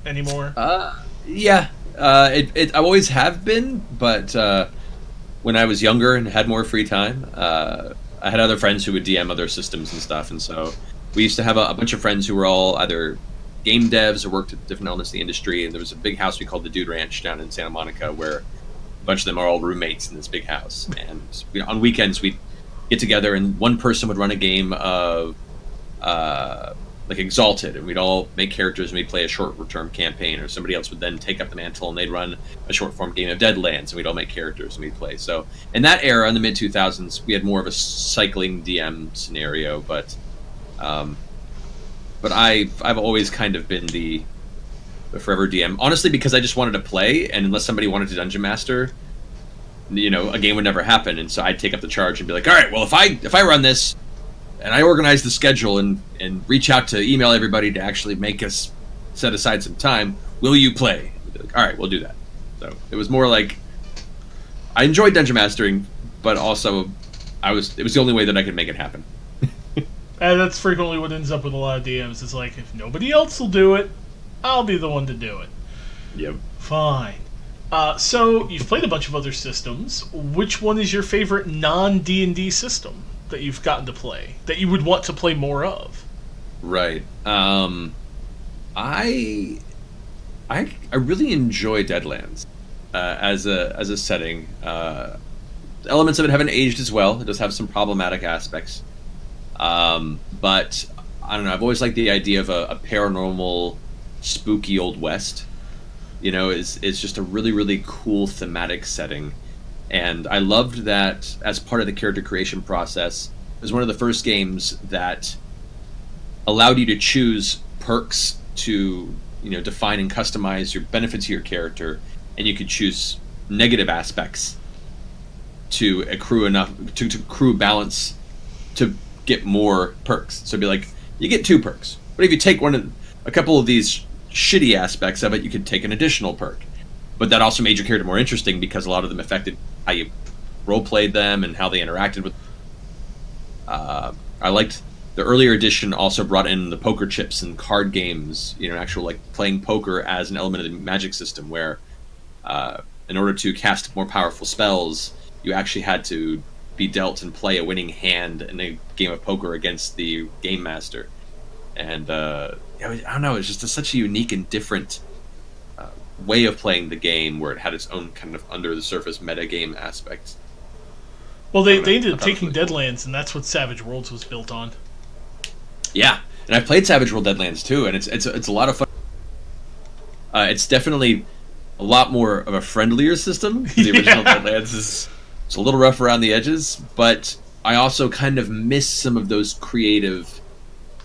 anymore? Yeah, I always have been, but when I was younger and had more free time, I had other friends who would DM other systems and stuff, and so we used to have a bunch of friends who were all either game devs or worked at different elements of the industry, and there was a big house we called the Dude Ranch down in Santa Monica where a bunch of them are all roommates in this big house. And on weekends we'd get together, and one person would run a game of like Exalted, and we'd all make characters and we'd play a short-term campaign, or somebody else would then take up the mantle and they'd run a short-form game of Deadlands, and we'd all make characters and we'd play. So in that era, in the mid-2000s, we had more of a cycling DM scenario, but I've always kind of been the forever DM, honestly, because I just wanted to play, and unless somebody wanted to dungeon master, a game would never happen. And so I'd take up the charge and be like, all right, well, if I run this and I organize the schedule and reach out to email everybody to actually make us set aside some time, will you play? Like, all right, we'll do that. So it was more like I enjoyed dungeon mastering, but also it was the only way that I could make it happen. And that's frequently what ends up with a lot of DMs. It's like, if nobody else will do it, I'll be the one to do it. Yep. Fine. So, you've played a bunch of other systems. Which one is your favorite non-D&D system that you've gotten to play, that you would want to play more of? Right. I really enjoy Deadlands as a setting. Elements of it haven't aged as well. It does have some problematic aspects. But I don't know, I've always liked the idea of a paranormal, spooky Old West. It's just a really, really cool thematic setting. And I loved that as part of the character creation process. It was one of the first games that allowed you to choose perks to, define and customize your benefits of your character, and you could choose negative aspects to accrue to accrue balance to get more perks. So it'd be like, you get 2 perks, but if you take a couple of these shitty aspects of it, you could take an additional perk. But that also made your character more interesting because a lot of them affected how you role-played them and how they interacted with. I liked the earlier edition also brought in the poker chips and card games, actual like playing poker as an element of the magic system, where in order to cast more powerful spells, you actually had to be dealt and play a winning hand in a game of poker against the game master. And I don't know, it's just such a unique and different way of playing the game, where it had its own kind of under the surface meta-game aspects. Well, they ended up taking Deadlands, and that's what Savage Worlds was built on. Yeah, and I've played Savage World Deadlands too, and it's a lot of fun. It's definitely a lot more of a friendlier system. The original Deadlands is a little rough around the edges, but I also kind of miss some of those creative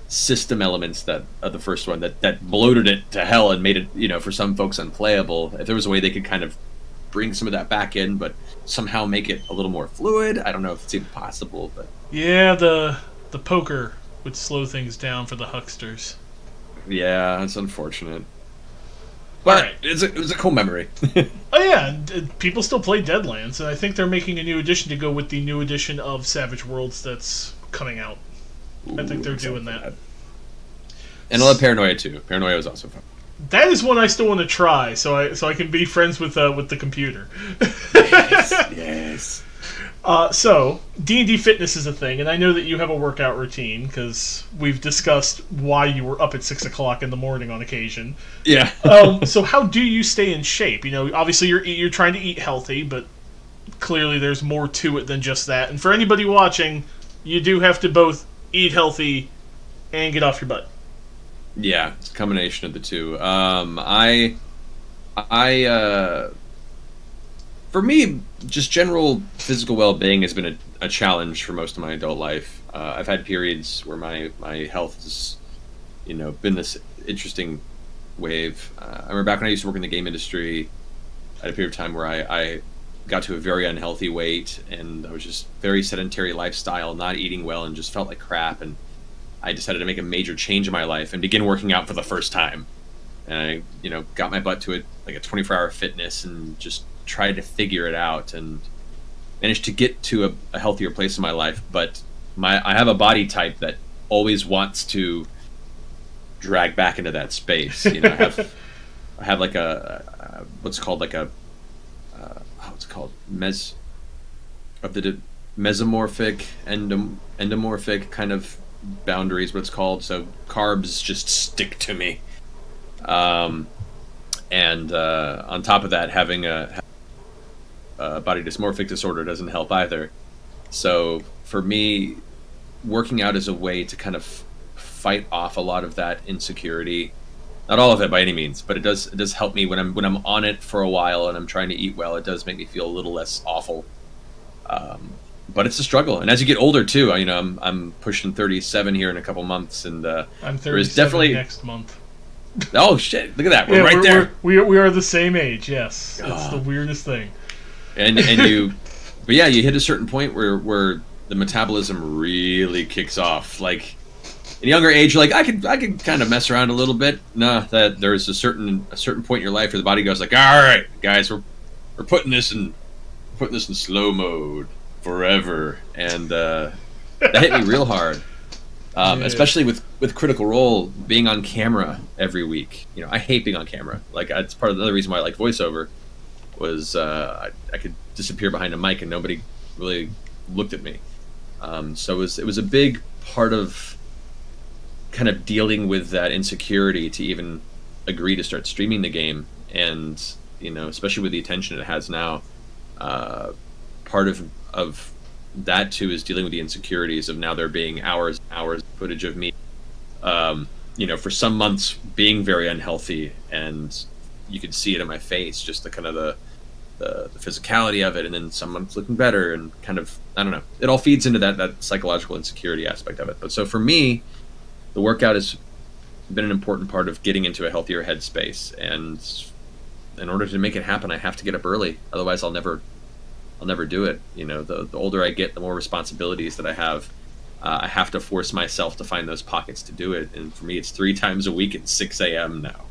system elements that of the first one that bloated it to hell and made it, you know, for some folks unplayable. If there was a way they could kind of bring some of that back in, but somehow make it a little more fluid, I don't know if it's even possible. But yeah, the poker would slow things down for the hucksters. yeah, it's unfortunate. But right. it was a cool memory. Oh yeah, people still play Deadlands, and I think they're making a new edition to go with the new edition of Savage Worlds that's coming out. Ooh, I think they're doing that. And I love Paranoia too. Paranoia was also fun. That is one I still want to try, so I can be friends with the computer. Yes. So D&D fitness is a thing, and I know that you have a workout routine because we've discussed why you were up at 6 o'clock in the morning on occasion. Yeah. So how do you stay in shape? You know, obviously you're trying to eat healthy, but clearly there's more to it than just that. And for anybody watching, you do have to both eat healthy and get off your butt. Yeah, it's a combination of the two. For me, just general physical well-being has been a challenge for most of my adult life. I've had periods where my health has, you know, been this interesting wave. I remember back when I used to work in the game industry, I had a period of time where I got to a very unhealthy weight, and I was just very sedentary lifestyle, not eating well, and just felt like crap. And I decided to make a major change in my life and begin working out for the first time. And I, you know, got my butt to it, like a 24-hour fitness, and just tried to figure it out and managed to get to a healthier place in my life. But I have a body type that always wants to drag back into that space. You know, I have like a what's called like a what's it called mesomorphic endomorphic kind of boundaries, what it's called. So carbs just stick to me, and on top of that, having a body dysmorphic disorder doesn't help either. So for me, working out is a way to kind of fight off a lot of that insecurity. Not all of it by any means, but it does help me when I'm on it for a while and I'm trying to eat well. It does make me feel a little less awful. But it's a struggle, and as you get older too, you know, I'm pushing 37 here in a couple months, and I'm 37 there's definitely next month. Oh shit! Look at that, we're right there. We are the same age. Yes, it's the weirdest thing. And you, but yeah, you hit a certain point where the metabolism really kicks off. Like in a younger age, you're like, I could kind of mess around a little bit. No, that there's a certain point in your life where the body goes like, all right, guys, we're putting this in slow mode forever, and that hit me real hard. Especially with Critical Role being on camera every week. You know, I hate being on camera. Like, that's part of the other reason why I like voiceover. Was I could disappear behind a mic and nobody really looked at me. So it was a big part of kind of dealing with that insecurity to even agree to start streaming the game. And, you know, especially with the attention it has now, part of that too is dealing with the insecurities of now there being hours footage of me, you know, for some months being very unhealthy, and you could see it in my face, just the kind of the physicality of it, and then some months looking better, and kind of, I don't know, it all feeds into that psychological insecurity aspect of it. But so for me, the workout has been an important part of getting into a healthier headspace, and in order to make it happen, I have to get up early. Otherwise, I'll never do it. You know, the older I get, the more responsibilities that I have to force myself to find those pockets to do it. And for me, it's 3 times a week at 6 a.m. now.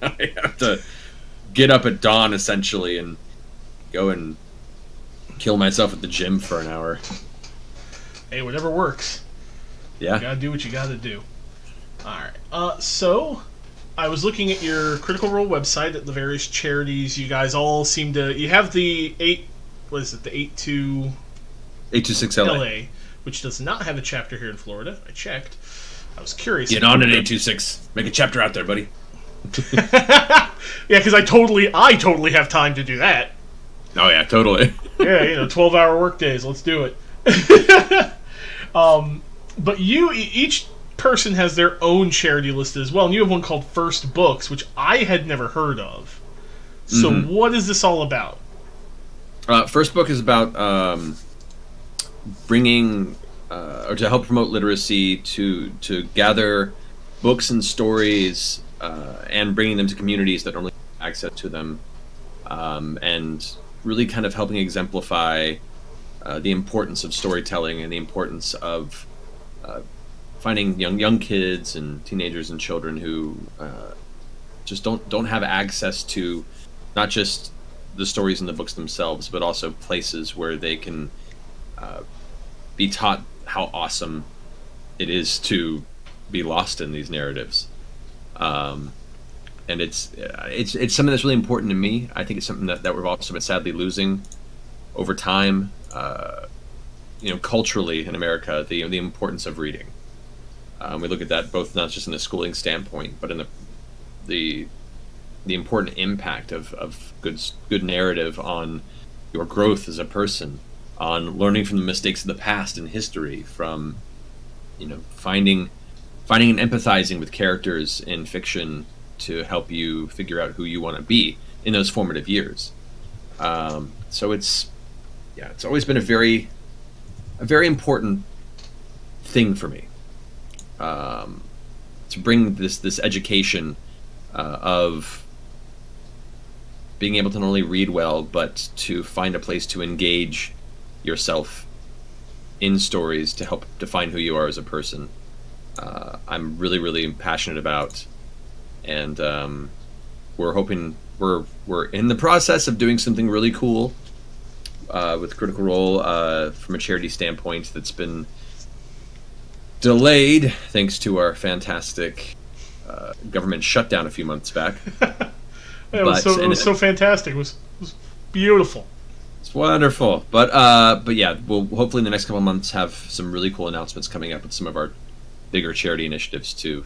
I have to get up at dawn, essentially, and go and kill myself at the gym for an hour. Hey, whatever works. Yeah. You gotta do what you gotta do. Alright. So, I was looking at your Critical Role website at the various charities. You guys all seem to... You have the 826 LA, which does not have a chapter here in Florida. I checked. I was curious. Get on it, 826. Make a chapter out there, buddy. Yeah, because I totally have time to do that. Oh yeah, totally. Yeah, you know, 12-hour work days. Let's do it. But each person has their own charity list as well, and you have one called First Books, which I had never heard of. So what is this all about? First Book is about bringing or to help promote literacy, to gather books and stories and bringing them to communities that don't really have access to them, and really kind of helping exemplify the importance of storytelling and the importance of finding young kids and teenagers and children who just don't have access to not just the stories in the books themselves, but also places where they can be taught how awesome it is to be lost in these narratives. And it's something that's really important to me. I think it's something that we've also been sadly losing over time. Culturally in America, the importance of reading. We look at that both not just in the schooling standpoint, but in the important impact of good narrative on your growth as a person, on learning from the mistakes of the past and history, from finding and empathizing with characters in fiction to help you figure out who you want to be in those formative years. So it's always been a very important thing for me, to bring this education of being able to not only read well, but to find a place to engage yourself in stories to help define who you are as a person. I'm really, really passionate about, and we're hoping we're in the process of doing something really cool with Critical Role from a charity standpoint that's been delayed thanks to our fantastic government shutdown a few months back. It was so fantastic. It was beautiful. It's wonderful. But yeah, we'll hopefully in the next couple of months have some really cool announcements coming up with some of our bigger charity initiatives too.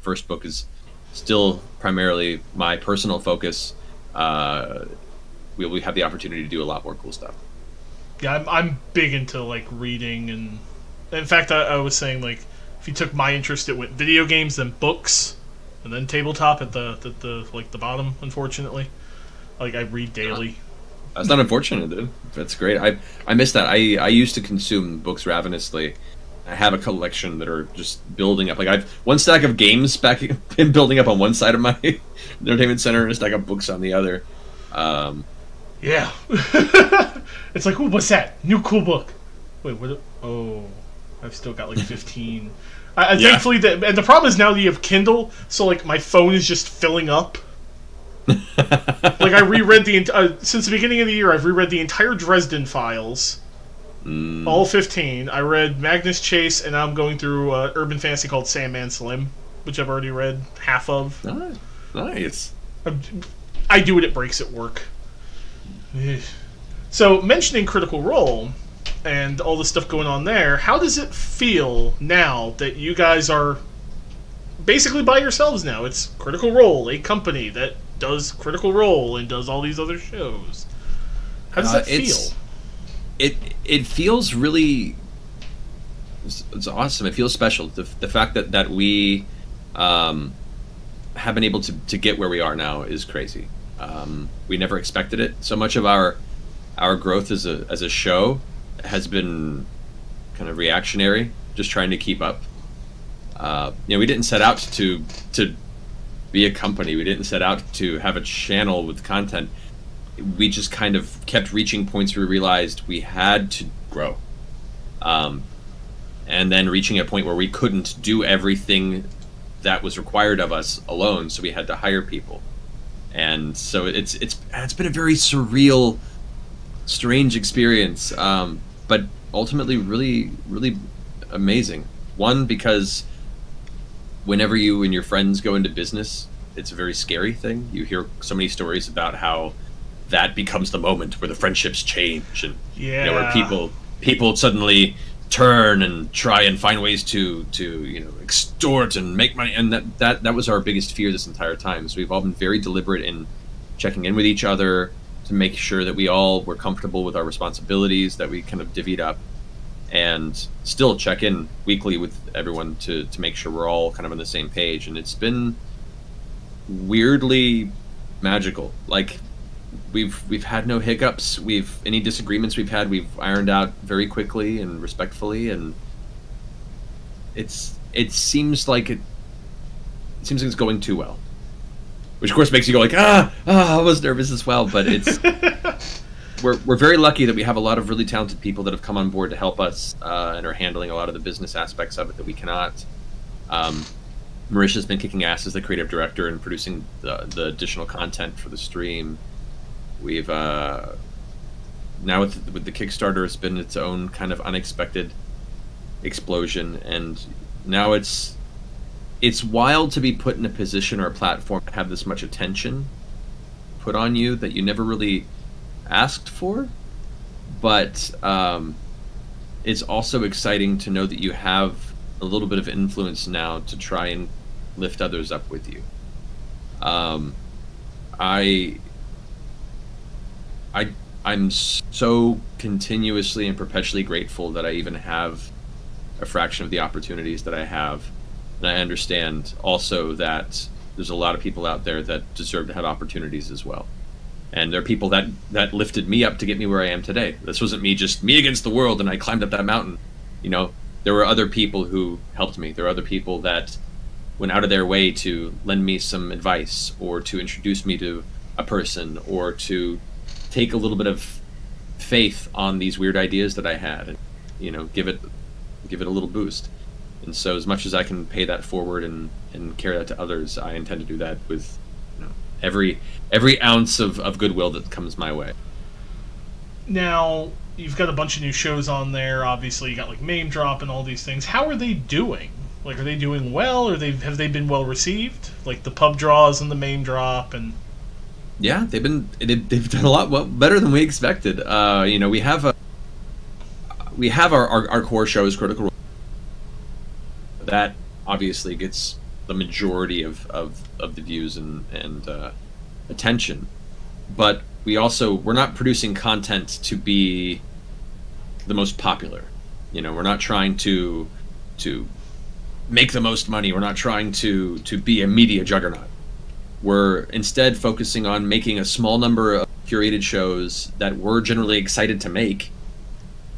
First book is still primarily my personal focus. We have the opportunity to do a lot more cool stuff. Yeah, I'm big into like reading, and in fact, I was saying like if you took my interest, it went video games, then books, and then tabletop at the bottom. Unfortunately, like I read daily. That's not unfortunate, dude. That's great. I miss that. I used to consume books ravenously. I have a collection that are just building up. Like I've one stack of games back been building up on one side of my entertainment center, and a stack of books on the other. Yeah. It's like, ooh, what's that? New cool book. Wait, what? Oh, I've still got like 15. Thankfully, and the problem is now that you have Kindle, so like my phone is just filling up. Like I reread since the beginning of the year, I've reread the entire Dresden Files, all 15. I read Magnus Chase, and now I'm going through urban fantasy called Sandman Slim, which I've already read half of. Nice. I do it at breaks at work. So, mentioning Critical Role and all the stuff going on there, how does it feel now that you guys are basically by yourselves now? It's Critical Role, a company that does Critical Role and does all these other shows. How does that feel? It feels really... It's awesome. It feels special. The fact that we have been able to get where we are now is crazy. We never expected it. So much of our growth as a show has been kind of reactionary, just trying to keep up. We didn't set out to be a company. We didn't set out to have a channel with content. We just kind of kept reaching points where we realized we had to grow. And then reaching a point where we couldn't do everything that was required of us alone, so we had to hire people. And so it's been a very surreal, strange experience, but ultimately really, really amazing. One, because whenever you and your friends go into business, it's a very scary thing. You hear so many stories about how that becomes the moment where the friendships change, and where people suddenly turn and try and find ways to extort and make money, and that was our biggest fear this entire time. So we've all been very deliberate in checking in with each other to make sure that we all were comfortable with our responsibilities, that we kind of divvied up, and still check in weekly with everyone to make sure we're all kind of on the same page. And it's been weirdly magical. Like, we've had no hiccups. Any disagreements we've had, we've ironed out very quickly and respectfully, and it seems like it's going too well, which of course makes you go like I was nervous as well. But it's we're very lucky that we have a lot of really talented people that have come on board to help us and are handling a lot of the business aspects of it that we cannot. Marisha's been kicking ass as the creative director and producing the additional content for the stream. We've now with the Kickstarter, it's been its own kind of unexpected explosion, and now it's wild to be put in a position or a platform to have this much attention put on you that you never really asked for. But it's also exciting to know that you have a little bit of influence now to try and lift others up with you. I'm so continuously and perpetually grateful that I even have a fraction of the opportunities that I have. And I understand also that there's a lot of people out there that deserve to have opportunities as well. And there are people that lifted me up to get me where I am today. This wasn't me against the world and I climbed up that mountain. You know, there were other people who helped me. There were other people that went out of their way to lend me some advice, or to introduce me to a person, or to take a little bit of faith on these weird ideas that I had, and, you know, give it a little boost. And so as much as I can pay that forward and carry that to others, I intend to do that with, you know, every ounce of goodwill that comes my way. Now, you've got a bunch of new shows on there. Obviously, you got like Mame Drop and all these things. How are they doing? Like, are they doing well, or have they been well received? Like the pub draws and the Mame Drop, and yeah, they've done a lot better than we expected. You know, we have our core shows, Critical Role. That obviously gets the majority of the views and attention, but we're not producing content to be the most popular. You know, we're not trying to make the most money. We're not trying to be a media juggernaut. We're instead focusing on making a small number of curated shows that we're generally excited to make,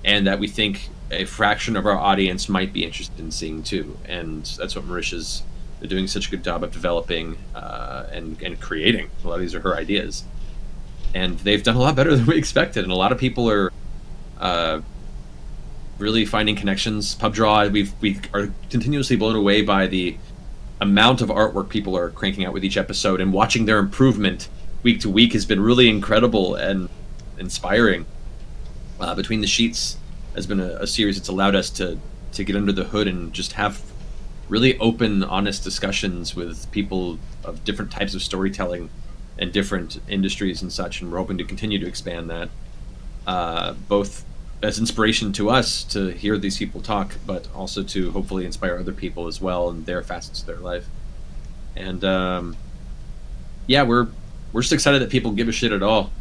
and that we think a fraction of our audience might be interested in seeing too. And that's what Marisha's doing such a good job of developing and creating. A lot of these are her ideas, and they've done a lot better than we expected. And a lot of people are really finding connections. Pub Draw, we are continuously blown away by the amount of artwork people are cranking out with each episode, and watching their improvement week to week has been really incredible and inspiring. Between the Sheets has been a series that's allowed us to get under the hood and just have really open, honest discussions with people of different types of storytelling and different industries and such, and we're hoping to continue to expand that, both as inspiration to us to hear these people talk, but also to hopefully inspire other people as well in their facets of their life. And yeah, we're just excited that people give a shit at all.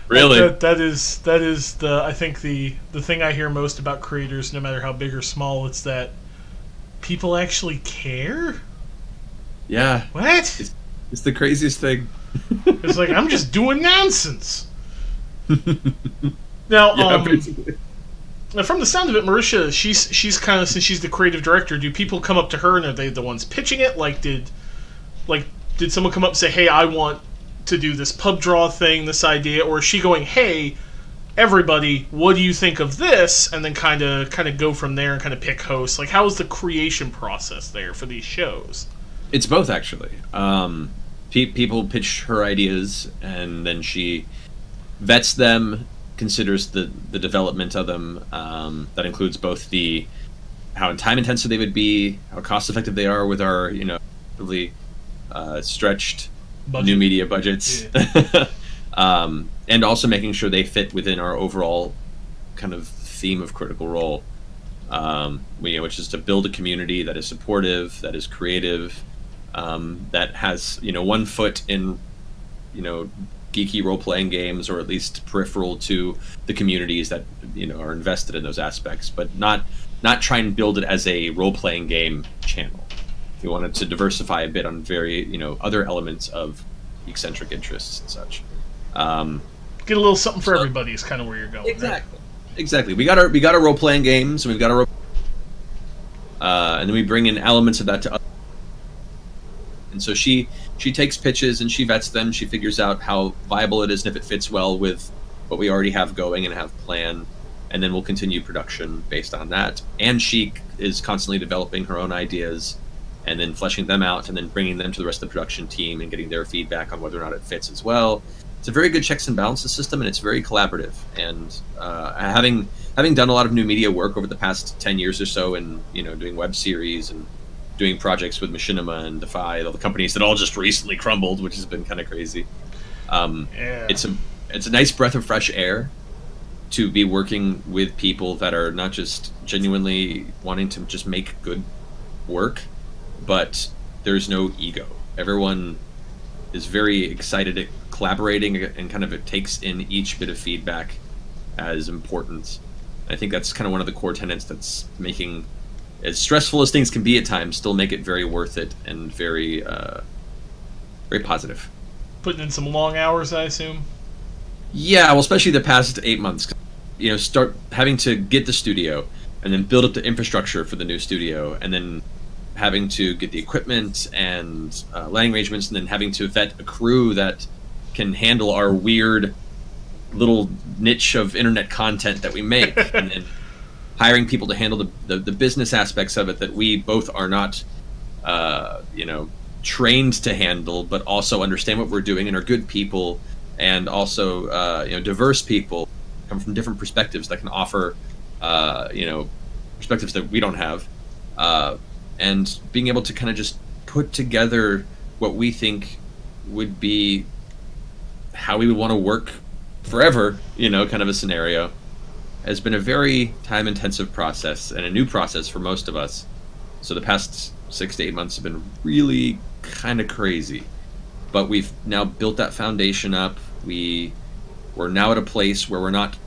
Really, that is I think the thing I hear most about creators, no matter how big or small, it's that people actually care. Yeah. What? It's the craziest thing. It's like, I'm just doing nonsense. Now, now, from the sound of it, Marisha, she's kind of, since she's the creative director, do people come up to her and are they the ones pitching it? Like, did someone come up and say, hey, I want to do this pub draw thing, this idea, or is she going, hey, everybody, what do you think of this? And then kind of go from there and kind of pick hosts. Like, how is the creation process there for these shows? It's both, actually. People pitch her ideas, and then she vets them, considers the development of them. That includes both how time intensive they would be, how cost effective they are with our, really stretched new media budgets, yeah. And also making sure they fit within our overall kind of theme of Critical Role, which is to build a community that is supportive, that is creative, that has one foot in geeky role-playing games, or at least peripheral to the communities that are invested in those aspects, but not try and build it as a role-playing game channel. We wanted to diversify a bit on very other elements of eccentric interests and such. Get a little something for everybody is kind of where you're going. Exactly. Right? Exactly. We got our role playing games, and we've got our and then we bring in elements of that to. And so she takes pitches and she vets them. She figures out how viable it is and if it fits well with what we already have going and have planned. And then we'll continue production based on that. And she is constantly developing her own ideas and then fleshing them out and then bringing them to the rest of the production team and getting their feedback on whether or not it fits as well. It's a very good checks and balances system, and it's very collaborative. And having done a lot of new media work over the past 10 years or so, and doing web series and doing projects with Machinima and Defy, all the companies that all just recently crumbled, which has been kind of crazy. It's a nice breath of fresh air to be working with people that are not just genuinely wanting to just make good work, but there's no ego. Everyone is very excited at collaborating and kind of it takes in each bit of feedback as important. I think that's kind of one of the core tenets that's making, as stressful as things can be at times, still make it very worth it and very very positive. Putting in some long hours, I assume? Yeah, well, especially the past 8 months. Start having to get the studio and then build up the infrastructure for the new studio, and then having to get the equipment and landing arrangements, and then having to vet a crew that can handle our weird little niche of internet content that we make, and then hiring people to handle the business aspects of it that we both are not trained to handle, but also understand what we're doing and are good people, and also diverse people come from different perspectives that can offer perspectives that we don't have, and being able to kind of just put together what we think would be how we would want to work forever, kind of a scenario, has been a very time-intensive process and a new process for most of us. So the past 6 to 8 months have been really kind of crazy, but we've now built that foundation up. We're now at a place where we're not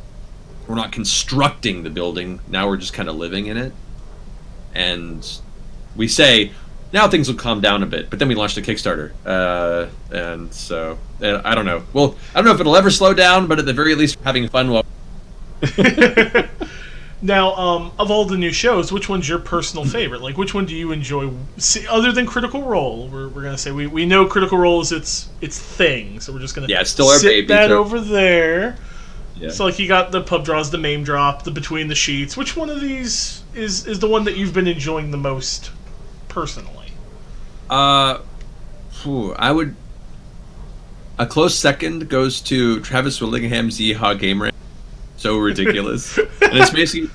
constructing the building. Now we're just kind of living in it, and we say now things will calm down a bit, but then we launched a Kickstarter, and so I don't know. Well, I don't know if it'll ever slow down, but at the very least, having fun while. Now, of all the new shows, which one's your personal favorite? Like, which one do you enjoy? Other than Critical Role, we're gonna say we know Critical Role is its thing, so we're just gonna it's still our sit baby. That over there. Yeah. So, like, you got the pub draws, the MAME drop, the Between the Sheets. Which one of these is the one that you've been enjoying the most personally? I would. A close second goes to Travis Willingham's Yeehaw Game Rant. So ridiculous, and it's basically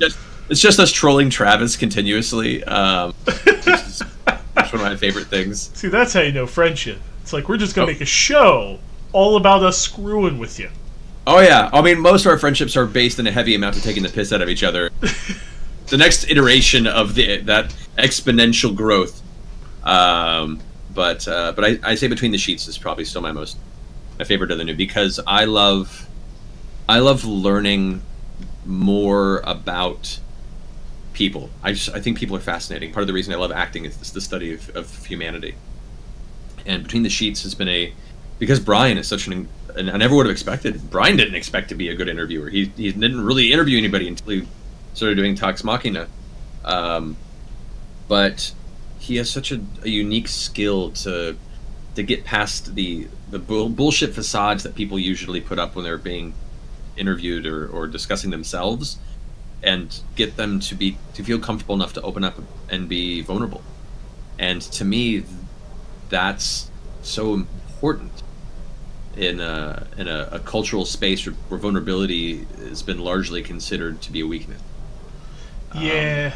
just us trolling Travis continuously. It's one of my favorite things. See, that's how you know friendship. It's like we're just gonna make a show all about us screwing with you. Oh yeah, I mean most of our friendships are based in a heavy amount of taking the piss out of each other. The next iteration of that exponential growth. But I say Between the Sheets is probably still my favorite of the new, because I love learning more about people. I think people are fascinating. Part of the reason I love acting is the study of humanity. And Between the Sheets has been because Brian is such and I never would have expected. Brian didn't expect to be a good interviewer. He didn't really interview anybody until he started doing Talks Machina. But he has such a unique skill to get past the bullshit facades that people usually put up when they're being interviewed or discussing themselves, and get them to feel comfortable enough to open up and be vulnerable. And to me, that's so important in a cultural space where vulnerability has been largely considered to be a weakness. Yeah.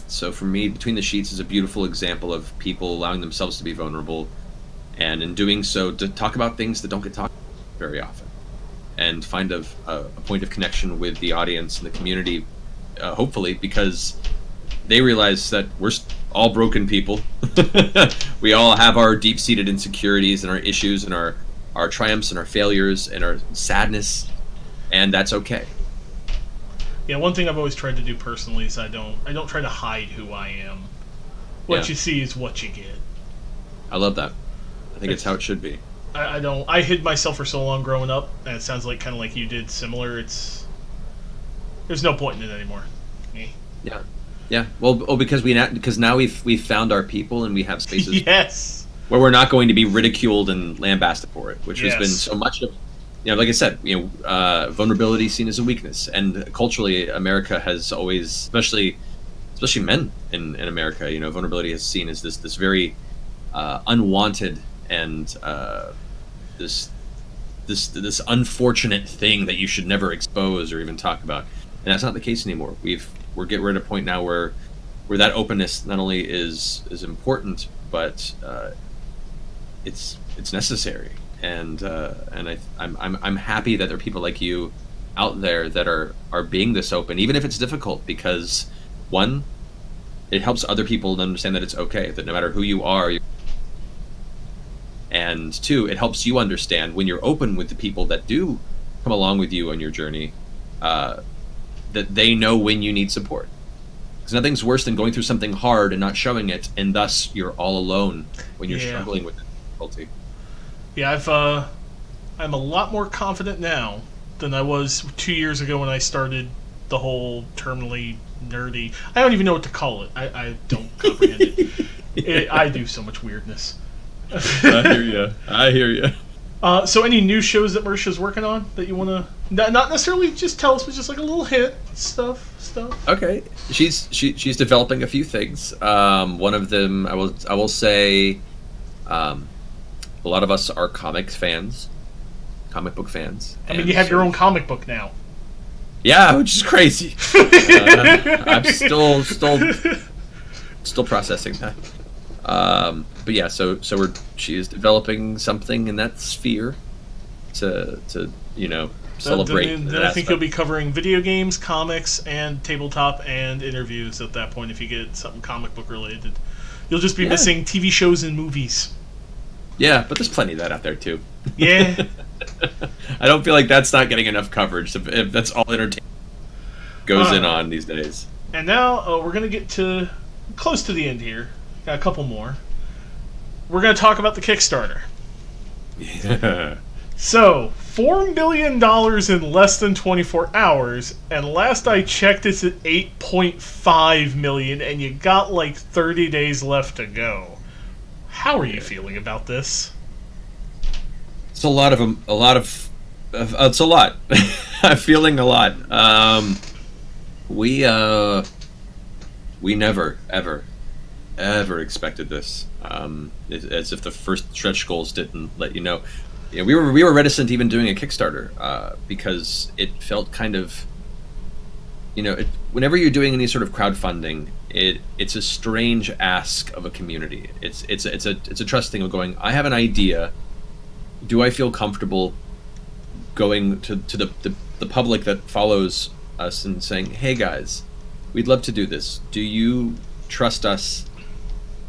So for me, Between the Sheets is a beautiful example of people allowing themselves to be vulnerable, and in doing so, to talk about things that don't get talked about very often, and find a point of connection with the audience and the community, hopefully, because they realize that we're all broken people. We all have our deep-seated insecurities and our issues and our triumphs and our failures and our sadness, and that's okay. Yeah, one thing I've always tried to do personally is I don't try to hide who I am. What you see is what you get. I love that. I think it's how it should be. I don't. I hid myself for so long growing up, and it sounds like kind of like you did, similar. There's no point in it anymore. Me. Yeah, yeah. Well, because now we've found our people, and we have spaces. Yes. Where we're not going to be ridiculed and lambasted for it, which has Yes. been so much of, like I said, vulnerability seen as a weakness, and culturally, America has always, especially men in America, vulnerability is seen as this very unwanted and this unfortunate thing that you should never expose or even talk about, and that's not the case anymore. We're getting at a point now where that openness not only is important, but it's necessary, and I'm happy that there are people like you out there that are being this open, even if it's difficult, because one, it helps other people understand that it's okay, that no matter who you are, and two, it helps you understand when you're open with the people that do come along with you on your journey, that they know when you need support. Because nothing's worse than going through something hard and not showing it, and thus you're all alone when you're struggling with difficulty. Yeah, I'm a lot more confident now than I was 2 years ago when I started the whole terminally nerdy. I don't even know what to call it. I don't comprehend it. I do so much weirdness. I hear you. So any new shows that Mercer's working on that you want to not necessarily just tell us, but just like a little hint stuff. Okay, she's developing a few things. One of them, I will say, a lot of us are comic book fans. I mean, you have your own comic book now. Yeah, which is crazy. I'm still processing that. But yeah, so she is developing something in that sphere to celebrate. Then I think you'll be covering video games, comics, and tabletop and interviews at that point if you get something comic book related. You'll just be missing TV shows and movies. Yeah, but there's plenty of that out there too. Yeah. I don't feel like that's not getting enough coverage. If that's all entertainment goes in on these days. And now we're going to get to close to the end here. Got a couple more. We're going to talk about the Kickstarter. Yeah. So, $4 million in less than 24 hours, and last I checked it's at $8.5 million, and you got like 30 days left to go. How are you feeling about this? It's a lot. It's a lot. I'm feeling a lot. We never ever expected this. As if the first stretch goals didn't let you know. Yeah, we were reticent even doing a Kickstarter because it felt kind of, whenever you're doing any sort of crowdfunding, it's a strange ask of a community. It's a trust thing of going, I have an idea. Do I feel comfortable going to the public that follows us and saying, hey guys, we'd love to do this. Do you trust us?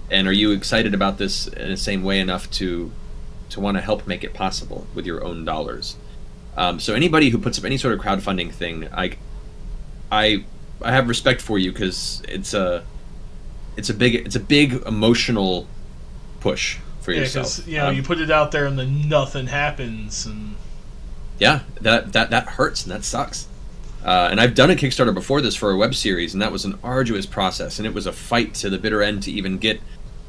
And are you excited about this in the same way enough to want to help make it possible with your own dollars? So anybody who puts up any sort of crowdfunding thing, I have respect for you, because it's a big emotional push for yourself. You put it out there and then nothing happens, and that hurts and that sucks. And I've done a Kickstarter before this for a web series, and that was an arduous process, and it was a fight to the bitter end to even get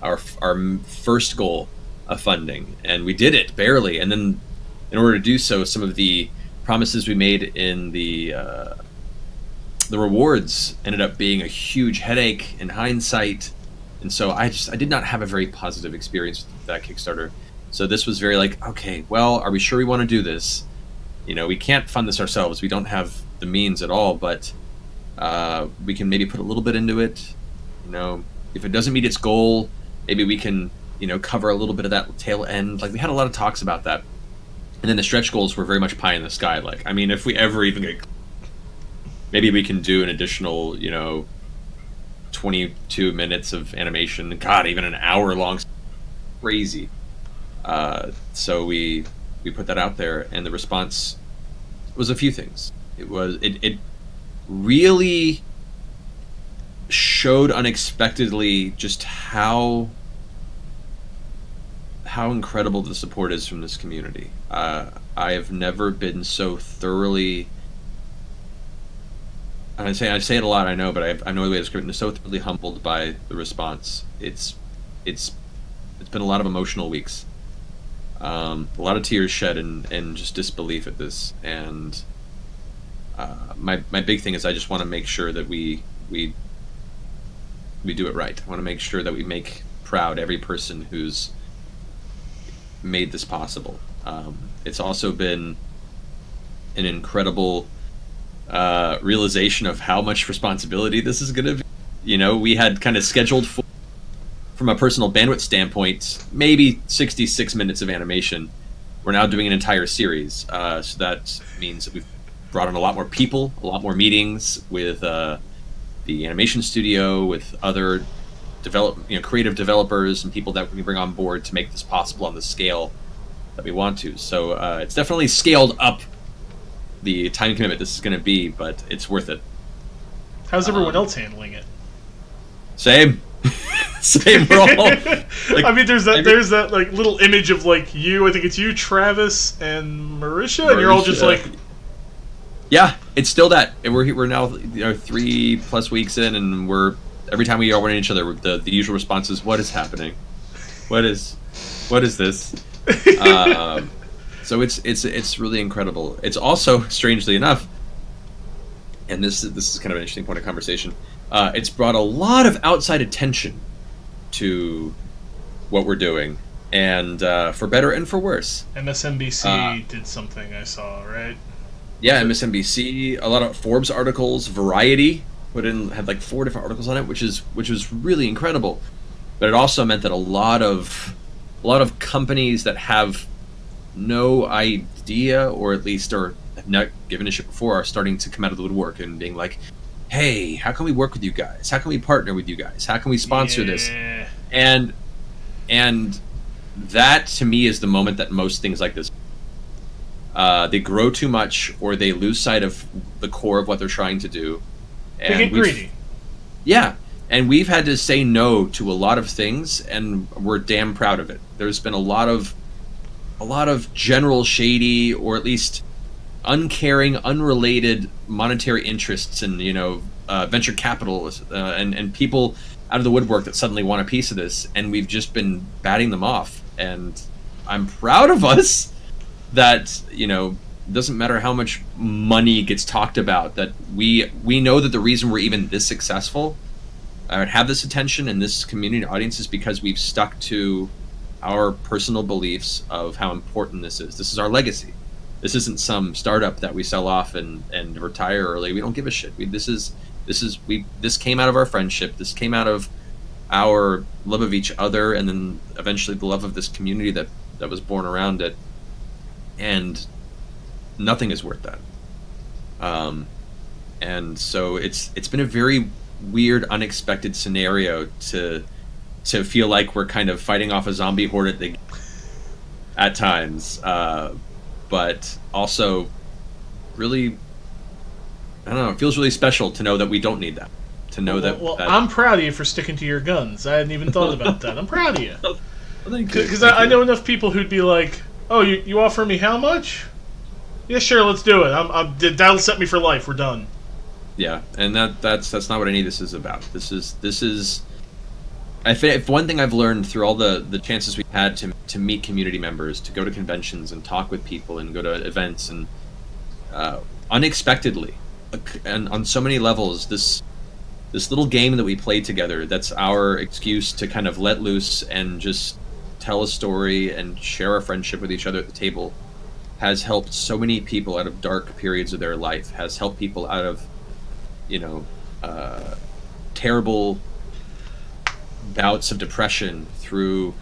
our first goal of funding, and we did it barely. And then, in order to do so, some of the promises we made in the rewards ended up being a huge headache in hindsight, and so I did not have a very positive experience with that Kickstarter. So this was very like, okay, well, are we sure we want to do this? We can't fund this ourselves. We don't have the means at all, but we can maybe put a little bit into it. If it doesn't meet its goal, maybe we can cover a little bit of that tail end. Like, we had a lot of talks about that, and then the stretch goals were very much pie in the sky. Like, I mean, if we ever even get, maybe we can do an additional 22 minutes of animation. God, even an hour long, crazy. So we put that out there, and the response was a few things. It really showed unexpectedly just how how incredible the support is from this community. I have never been so thoroughly, and I say it a lot, I know, but I have no other way to describe it, so thoroughly humbled by the response. It's been a lot of emotional weeks. A lot of tears shed and just disbelief at this. And my big thing is I just want to make sure that we do it right. I want to make sure that we make proud every person who's made this possible. It's also been an incredible realization of how much responsibility this is going to be. You know, we had kind of scheduled for, from a personal bandwidth standpoint, maybe 66 minutes of animation. We're now doing an entire series, so that means that we've brought on a lot more people, a lot more meetings with the animation studio, with other creative developers and people that we bring on board to make this possible on the scale that we want to. So it's definitely scaled up the time commitment this is going to be, but it's worth it. How's everyone else handling it? Same. Same role. Like, I mean, there's that like little image of like you. I think it's you, Travis, and Marisha, and you're all just like. Yeah, it's still that. And we're now 3+ weeks in, and every time we are warning each other, the usual response is, "What is happening? What is this?" So it's really incredible. It's also, strangely enough, and this is kind of an interesting point of conversation. It's brought a lot of outside attention to what we're doing, and for better and for worse. MSNBC did something I saw, right? Yeah, MSNBC, a lot of Forbes articles, Variety had like 4 different articles on it, which was really incredible. But it also meant that a lot of companies that have no idea, or at least have not given a shit before, are starting to come out of the woodwork and being like, "Hey, how can we work with you guys? How can we partner with you guys? How can we sponsor this?" And that, to me, is the moment that most things like this, they grow too much, or they lose sight of the core of what they're trying to do. And they get greedy. Yeah, and we've had to say no to a lot of things, and we're damn proud of it. There's been a lot of general shady, or at least uncaring, unrelated monetary interests, and venture capitalists and people out of the woodwork that suddenly want a piece of this, and we've just been batting them off. And I'm proud of us that doesn't matter how much money gets talked about, that we know that the reason we're even this successful and have this attention and this community audience is because we've stuck to our personal beliefs of how important this is. This is our legacy. This isn't some startup that we sell off and retire early. We don't give a shit. This came out of our friendship. This came out of our love of each other, and then eventually the love of this community that was born around it. And nothing is worth that. And so it's been a very weird, unexpected scenario to feel like we're kind of fighting off a zombie horde at times, but also really, I don't know, it feels really special to know that we don't need that. To know that. I'm proud of you for sticking to your guns. I hadn't even thought about that. I'm proud of you. Because well, I know enough people who'd be like, "Oh, you offer me how much? Yeah, sure, let's do it. That'll set me for life. We're done." Yeah, and that's not what any of this is about. This is. If one thing I've learned through all the chances we've had to meet community members, to go to conventions and talk with people and go to events, and unexpectedly, and on so many levels, this little game that we played together, that's our excuse to kind of let loose and just tell a story and share our friendship with each other at the table, has helped so many people out of dark periods of their life, has helped people out of terrible bouts of depression, through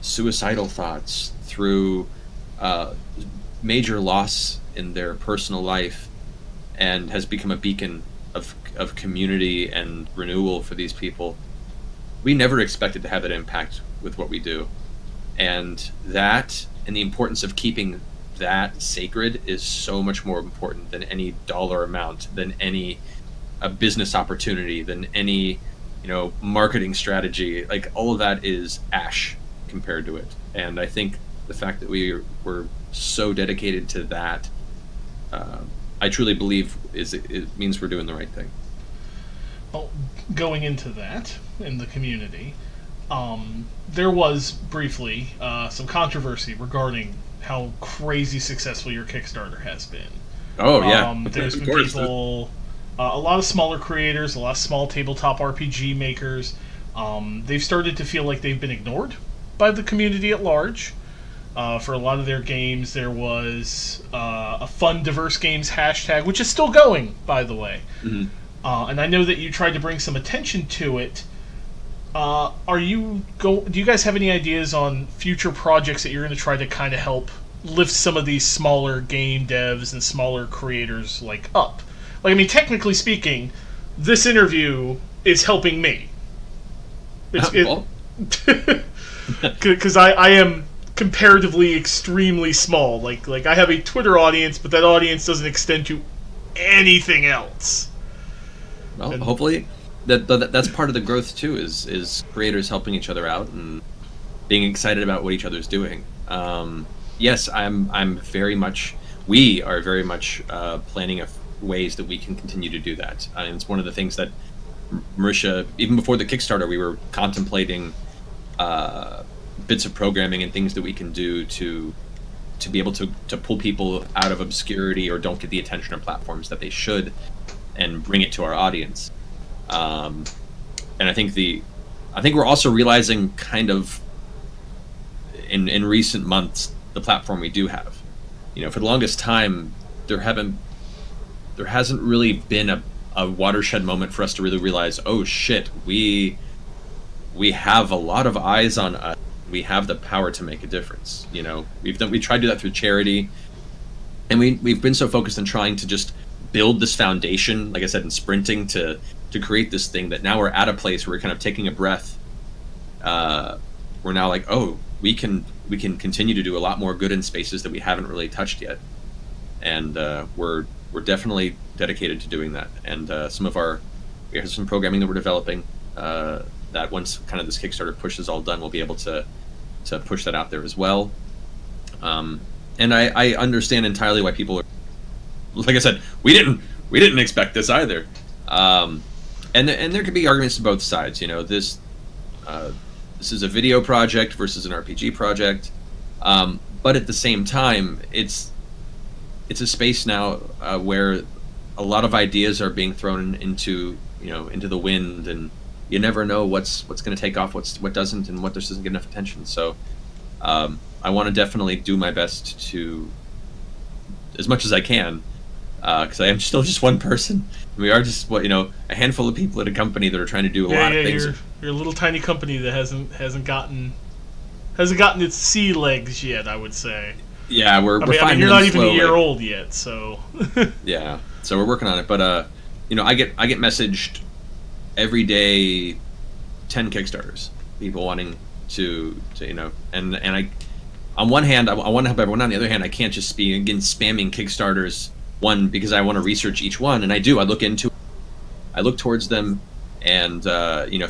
suicidal thoughts, through major loss in their personal life, and has become a beacon of community and renewal for these people. We never expected to have that impact with what we do, and the importance of keeping that sacred is so much more important than any dollar amount, than any business opportunity, than any marketing strategy. Like, all of that is ash compared to it. And I think the fact that we're so dedicated to that, I truly believe it means we're doing the right thing. Well, going into that in the community, there was briefly some controversy regarding how crazy successful your Kickstarter has been. Oh yeah, there's been people, a lot of smaller creators, a lot of small tabletop RPG makers. They've started to feel like they've been ignored by the community at large. For a lot of their games, there was a fun, diverse games hashtag, which is still going, by the way. Mm-hmm. And I know that you tried to bring some attention to it. Do you guys have any ideas on future projects that you're going to try to kind of help lift some of these smaller game devs and smaller creators up? Like, I mean, technically speaking, this interview is helping me. Because I am comparatively extremely small. Like I have a Twitter audience, but that audience doesn't extend to anything else. Well, hopefully that's part of the growth too. Is creators helping each other out and being excited about what each other's doing. Yes, I'm very much. We are very much planning ways that we can continue to do that. And it's one of the things that Mercer, even before the Kickstarter, we were contemplating bits of programming and things that we can do to be able to pull people out of obscurity or don't get the attention on platforms that they should, and bring it to our audience. And I think we're also realizing kind of in recent months the platform we do have. For the longest time there hasn't really been a watershed moment for us to really realize, oh shit, we have a lot of eyes on us. We have the power to make a difference. We tried to do that through charity, and we've been so focused on trying to just build this foundation, like I said, in sprinting to create this thing, that now we're at a place where we're kind of taking a breath. We're now like, oh, we can continue to do a lot more good in spaces that we haven't really touched yet, and we're definitely dedicated to doing that. And we have some programming that we're developing that once kind of this Kickstarter push is all done, we'll be able to push that out there as well. And I understand entirely why people are, like I said, we didn't expect this either. And there could be arguments to both sides. This is a video project versus an RPG project, but at the same time, it's a space now where a lot of ideas are being thrown into the wind, and you never know what's going to take off, what doesn't, and what just doesn't get enough attention. So I want to definitely do my best to, as much as I can, because I am still just one person. We are just a handful of people at a company that are trying to do a lot of things. You're a little tiny company that hasn't gotten its sea legs yet, I would say. Yeah, we're finding you're not even slowly. a year old yet, so. Yeah, so we're working on it. But I get messaged every day 10 Kickstarters, people wanting to and I, on one hand I want to help everyone. On the other hand, I can't just be again spamming Kickstarters, one, because I want to research each one, and I look towards them and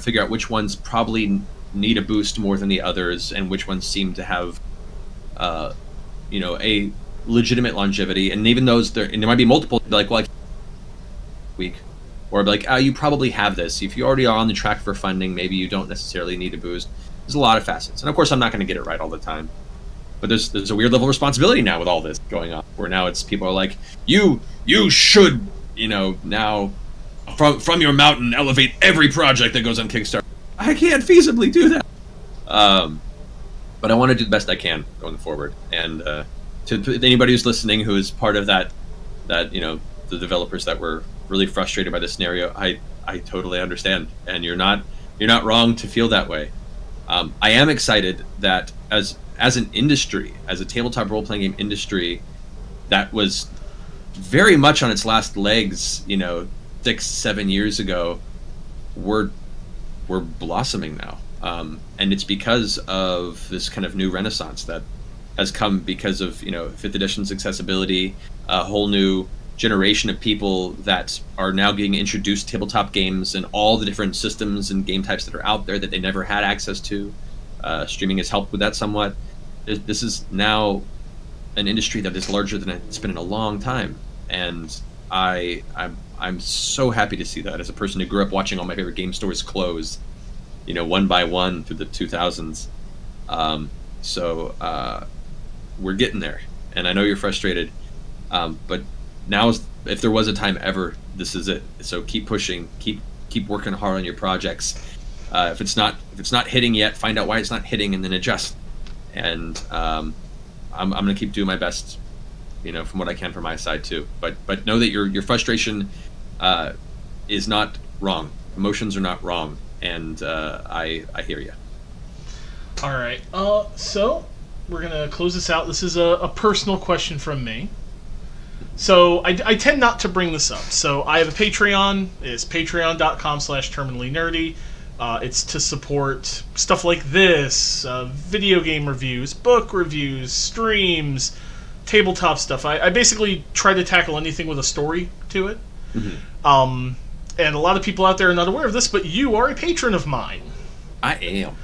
figure out which ones probably need a boost more than the others, and which ones seem to have a legitimate longevity. And even those there might be multiple, like, well, week, or like, you probably have this. If you already are on the track for funding, maybe you don't necessarily need a boost. There's a lot of facets, and of course I'm not going to get it right all the time, but there's a weird level of responsibility now with all this going on, where now it's people are like, you should now from your mountain elevate every project that goes on Kickstarter. I can't feasibly do that, but I want to do the best I can going forward. And to anybody who's listening who is part of that the developers that were really frustrated by the scenario, I totally understand, and you're not wrong to feel that way. I am excited that as an industry, as a tabletop role-playing game industry that was very much on its last legs 6-7 years ago, we're blossoming now, and it's because of this kind of new renaissance that has come because of 5th edition's accessibility, a whole new generation of people that are now getting introduced to tabletop games and all the different systems and game types that are out there that they never had access to. Streaming has helped with that somewhat. this is now an industry that is larger than it's been in a long time, and I'm so happy to see that as a person who grew up watching all my favorite game stores close, one by one through the 2000s. We're getting there, and I know you're frustrated, but if there was a time ever, this is it. So keep pushing, keep working hard on your projects. If it's not hitting yet, find out why it's not hitting, and then adjust. And I'm gonna keep doing my best, from what I can from my side too. But know that your frustration is not wrong. Emotions are not wrong, and I hear you. All right. So we're gonna close this out. This is a personal question from me. So I tend not to bring this up. So I have a Patreon. It's patreon.com/terminallynerdy. It's to support stuff like this, video game reviews, book reviews, streams, tabletop stuff. I basically try to tackle anything with a story to it. Mm-hmm. And a lot of people out there are not aware of this, but you are a patron of mine. I am.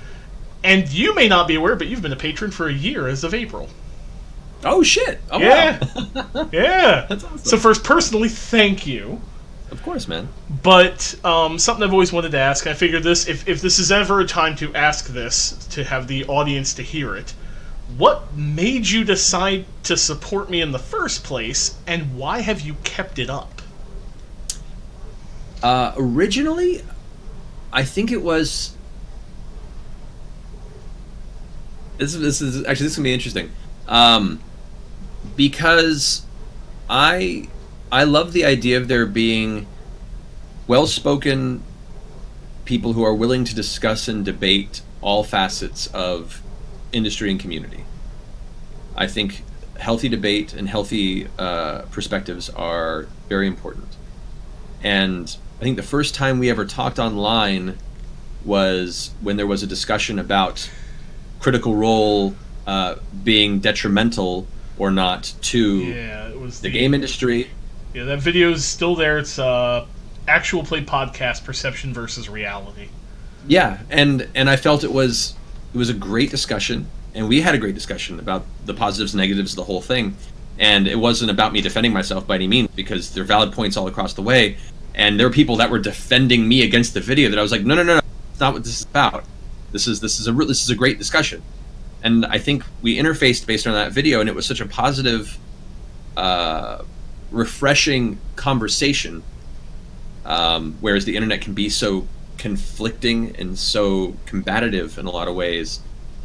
And you may not be aware, but you've been a patron for a year as of April. Oh, shit. Oh, yeah. Wow. Yeah. That's awesome. So first, personally, thank you. Of course, man. But something I've always wanted to ask, I figured if this is ever a time to ask this, to have the audience to hear it, what made you decide to support me in the first place, and why have you kept it up? Originally, I think it was... This is gonna be interesting, because I love the idea of there being well-spoken people who are willing to discuss and debate all facets of industry and community. I think healthy debate and healthy perspectives are very important. And I think the first time we ever talked online was when there was a discussion about Critical Role being detrimental or not to it was the game industry. Yeah, that video is still there. It's Actual Play Podcast, Perception versus Reality. Yeah, and I felt it was a great discussion, and we had a great discussion about the positives and negatives of the whole thing. And it wasn't about me defending myself by any means, because there are valid points all across the way. And there were people that were defending me against the video that I was like, no, that's not what this is about. This is a great discussion. And I think we interfaced based on that video, and it was such a positive, refreshing conversation. Whereas the internet can be so conflicting and so combative in a lot of ways,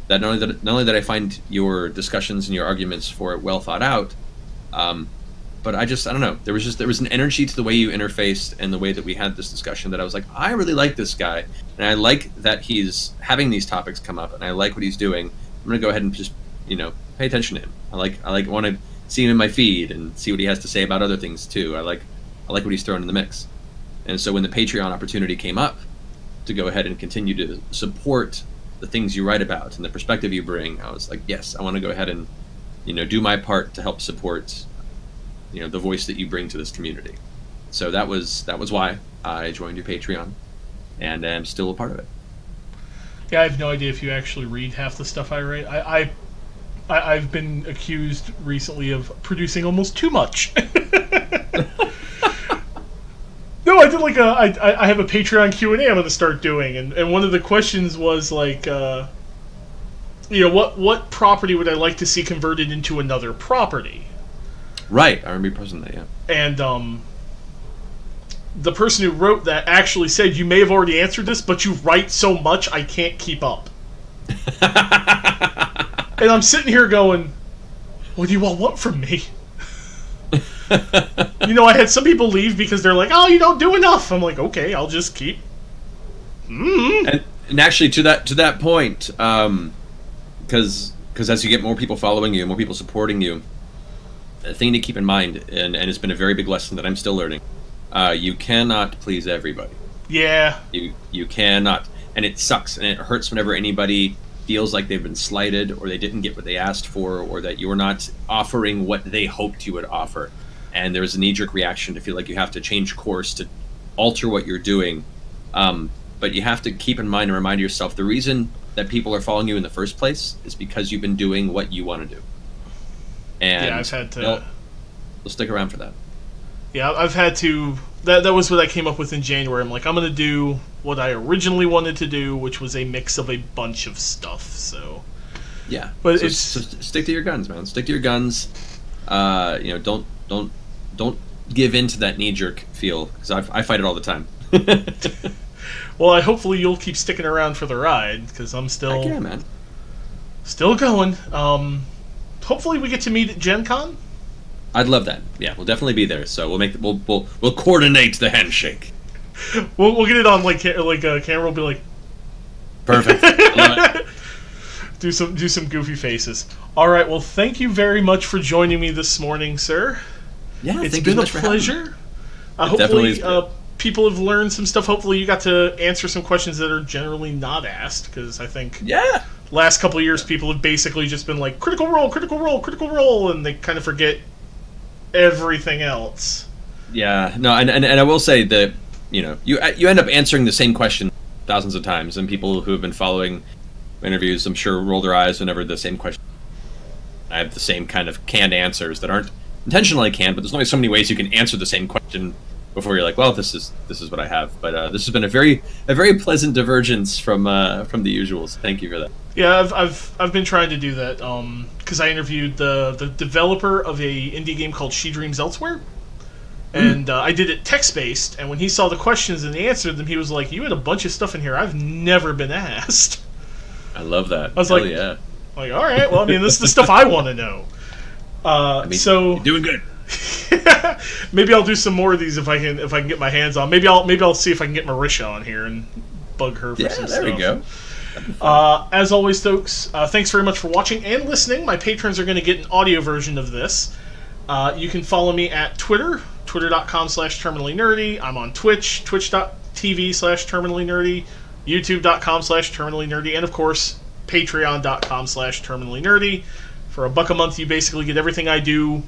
that not only that I find your discussions and your arguments for it well thought out, but I don't know. There was an energy to the way you interfaced and the way that we had this discussion that I was like, I really like this guy, and I like that he's having these topics come up, and I like what he's doing. I'm gonna go ahead and just pay attention to him. I want to see him in my feed and see what he has to say about other things too. I like what he's throwing in the mix. And so when the Patreon opportunity came up to go ahead and continue to support the things you write about and the perspective you bring, I was like, yes, I want to go ahead and do my part to help support the voice that you bring to this community. So that was why I joined your Patreon, and I'm still a part of it. Yeah, I have no idea if you actually read half the stuff I write. I've been accused recently of producing almost too much. No, I did I have a Patreon Q&A I'm going to start doing, and one of the questions was like, what property would I like to see converted into another property? Right, I remember you posting that, yeah. And the person who wrote that actually said, you may have already answered this, but you write so much I can't keep up. And I'm sitting here going, what do you all want from me? I had some people leave because they're like, oh, you don't do enough. I'm like, okay, I'll just keep. And actually, to that point, because as you get more people following you, more people supporting you, a thing to keep in mind, and it's been a very big lesson that I'm still learning, you cannot please everybody. Yeah. You cannot. And it sucks, and it hurts whenever anybody feels like they've been slighted, or they didn't get what they asked for, or that you're not offering what they hoped you would offer. And there's a knee-jerk reaction to feel like you have to change course to alter what you're doing. But you have to keep in mind and remind yourself, the reason that people are following you in the first place is because you've been doing what you want to do. And yeah, I've had to. They'll stick around for that. Yeah, I've had to. That was what I came up with in January. I'm like, I'm going to do what I originally wanted to do, which was a mix of a bunch of stuff. So yeah, but so stick to your guns, man. Stick to your guns. Don't give in to that knee jerk feel, because I fight it all the time. Well, hopefully you'll keep sticking around for the ride, because I'm still Heck yeah, man. Still going. Hopefully we get to meet at Gen Con. I'd love that. Yeah, we'll definitely be there. So we'll coordinate the handshake. We'll get it on camera. We'll be like, perfect. Love it. Do some goofy faces. All right. Well, thank you very much for joining me this morning, sir. Yeah, it's been a pleasure. Hopefully, people have learned some stuff. Hopefully, you got to answer some questions that are generally not asked, because I think last couple of years people have basically just been like critical role, critical role, critical role, and they kind of forget everything else. Yeah, no, and I will say that you end up answering the same question thousands of times, and people who have been following interviews, I'm sure, roll their eyes whenever the same question. I have the same kind of canned answers that aren't intentionally canned, but there's only so many ways you can answer the same question before you're like, well, this is what I have. But this has been a very pleasant divergence from the usuals. Thank you for that. Yeah, I've been trying to do that because I interviewed the developer of a indie game called She Dreams Elsewhere, and I did it text based. And when he saw the questions and he answered them, he was like, "You had a bunch of stuff in here I've never been asked." I love that. I was like, "Yeah." Like, all right, well, I mean, this is the stuff I want to know. So you're doing good. Maybe I'll do some more of these if I can get my hands on. Maybe I'll see if I can get Marisha on here and bug her for some stuff. There we go. As always, folks, thanks very much for watching and listening. My patrons are going to get an audio version of this. You can follow me at Twitter, twitter.com/terminallynerdy. I'm on Twitch, twitch.tv/terminallynerdy, youtube.com/terminallynerdy, and of course, patreon.com/terminallynerdy. For $1 a month, you basically get everything I do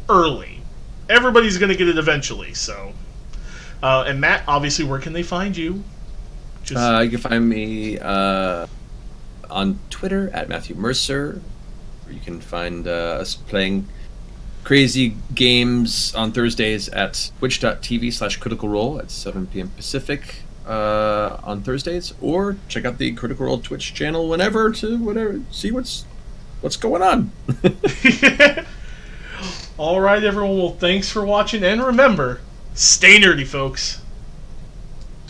early. Everybody's going to get it eventually, so. And Matt, obviously, where can they find you? You can find me on Twitter at Matthew Mercer. You can find us playing crazy games on Thursdays at twitch.tv/Critical Role at 7 p.m. Pacific on Thursdays, or check out the Critical Role Twitch channel whenever to see what's going on. All right, everyone. Well, thanks for watching, and remember, stay nerdy, folks.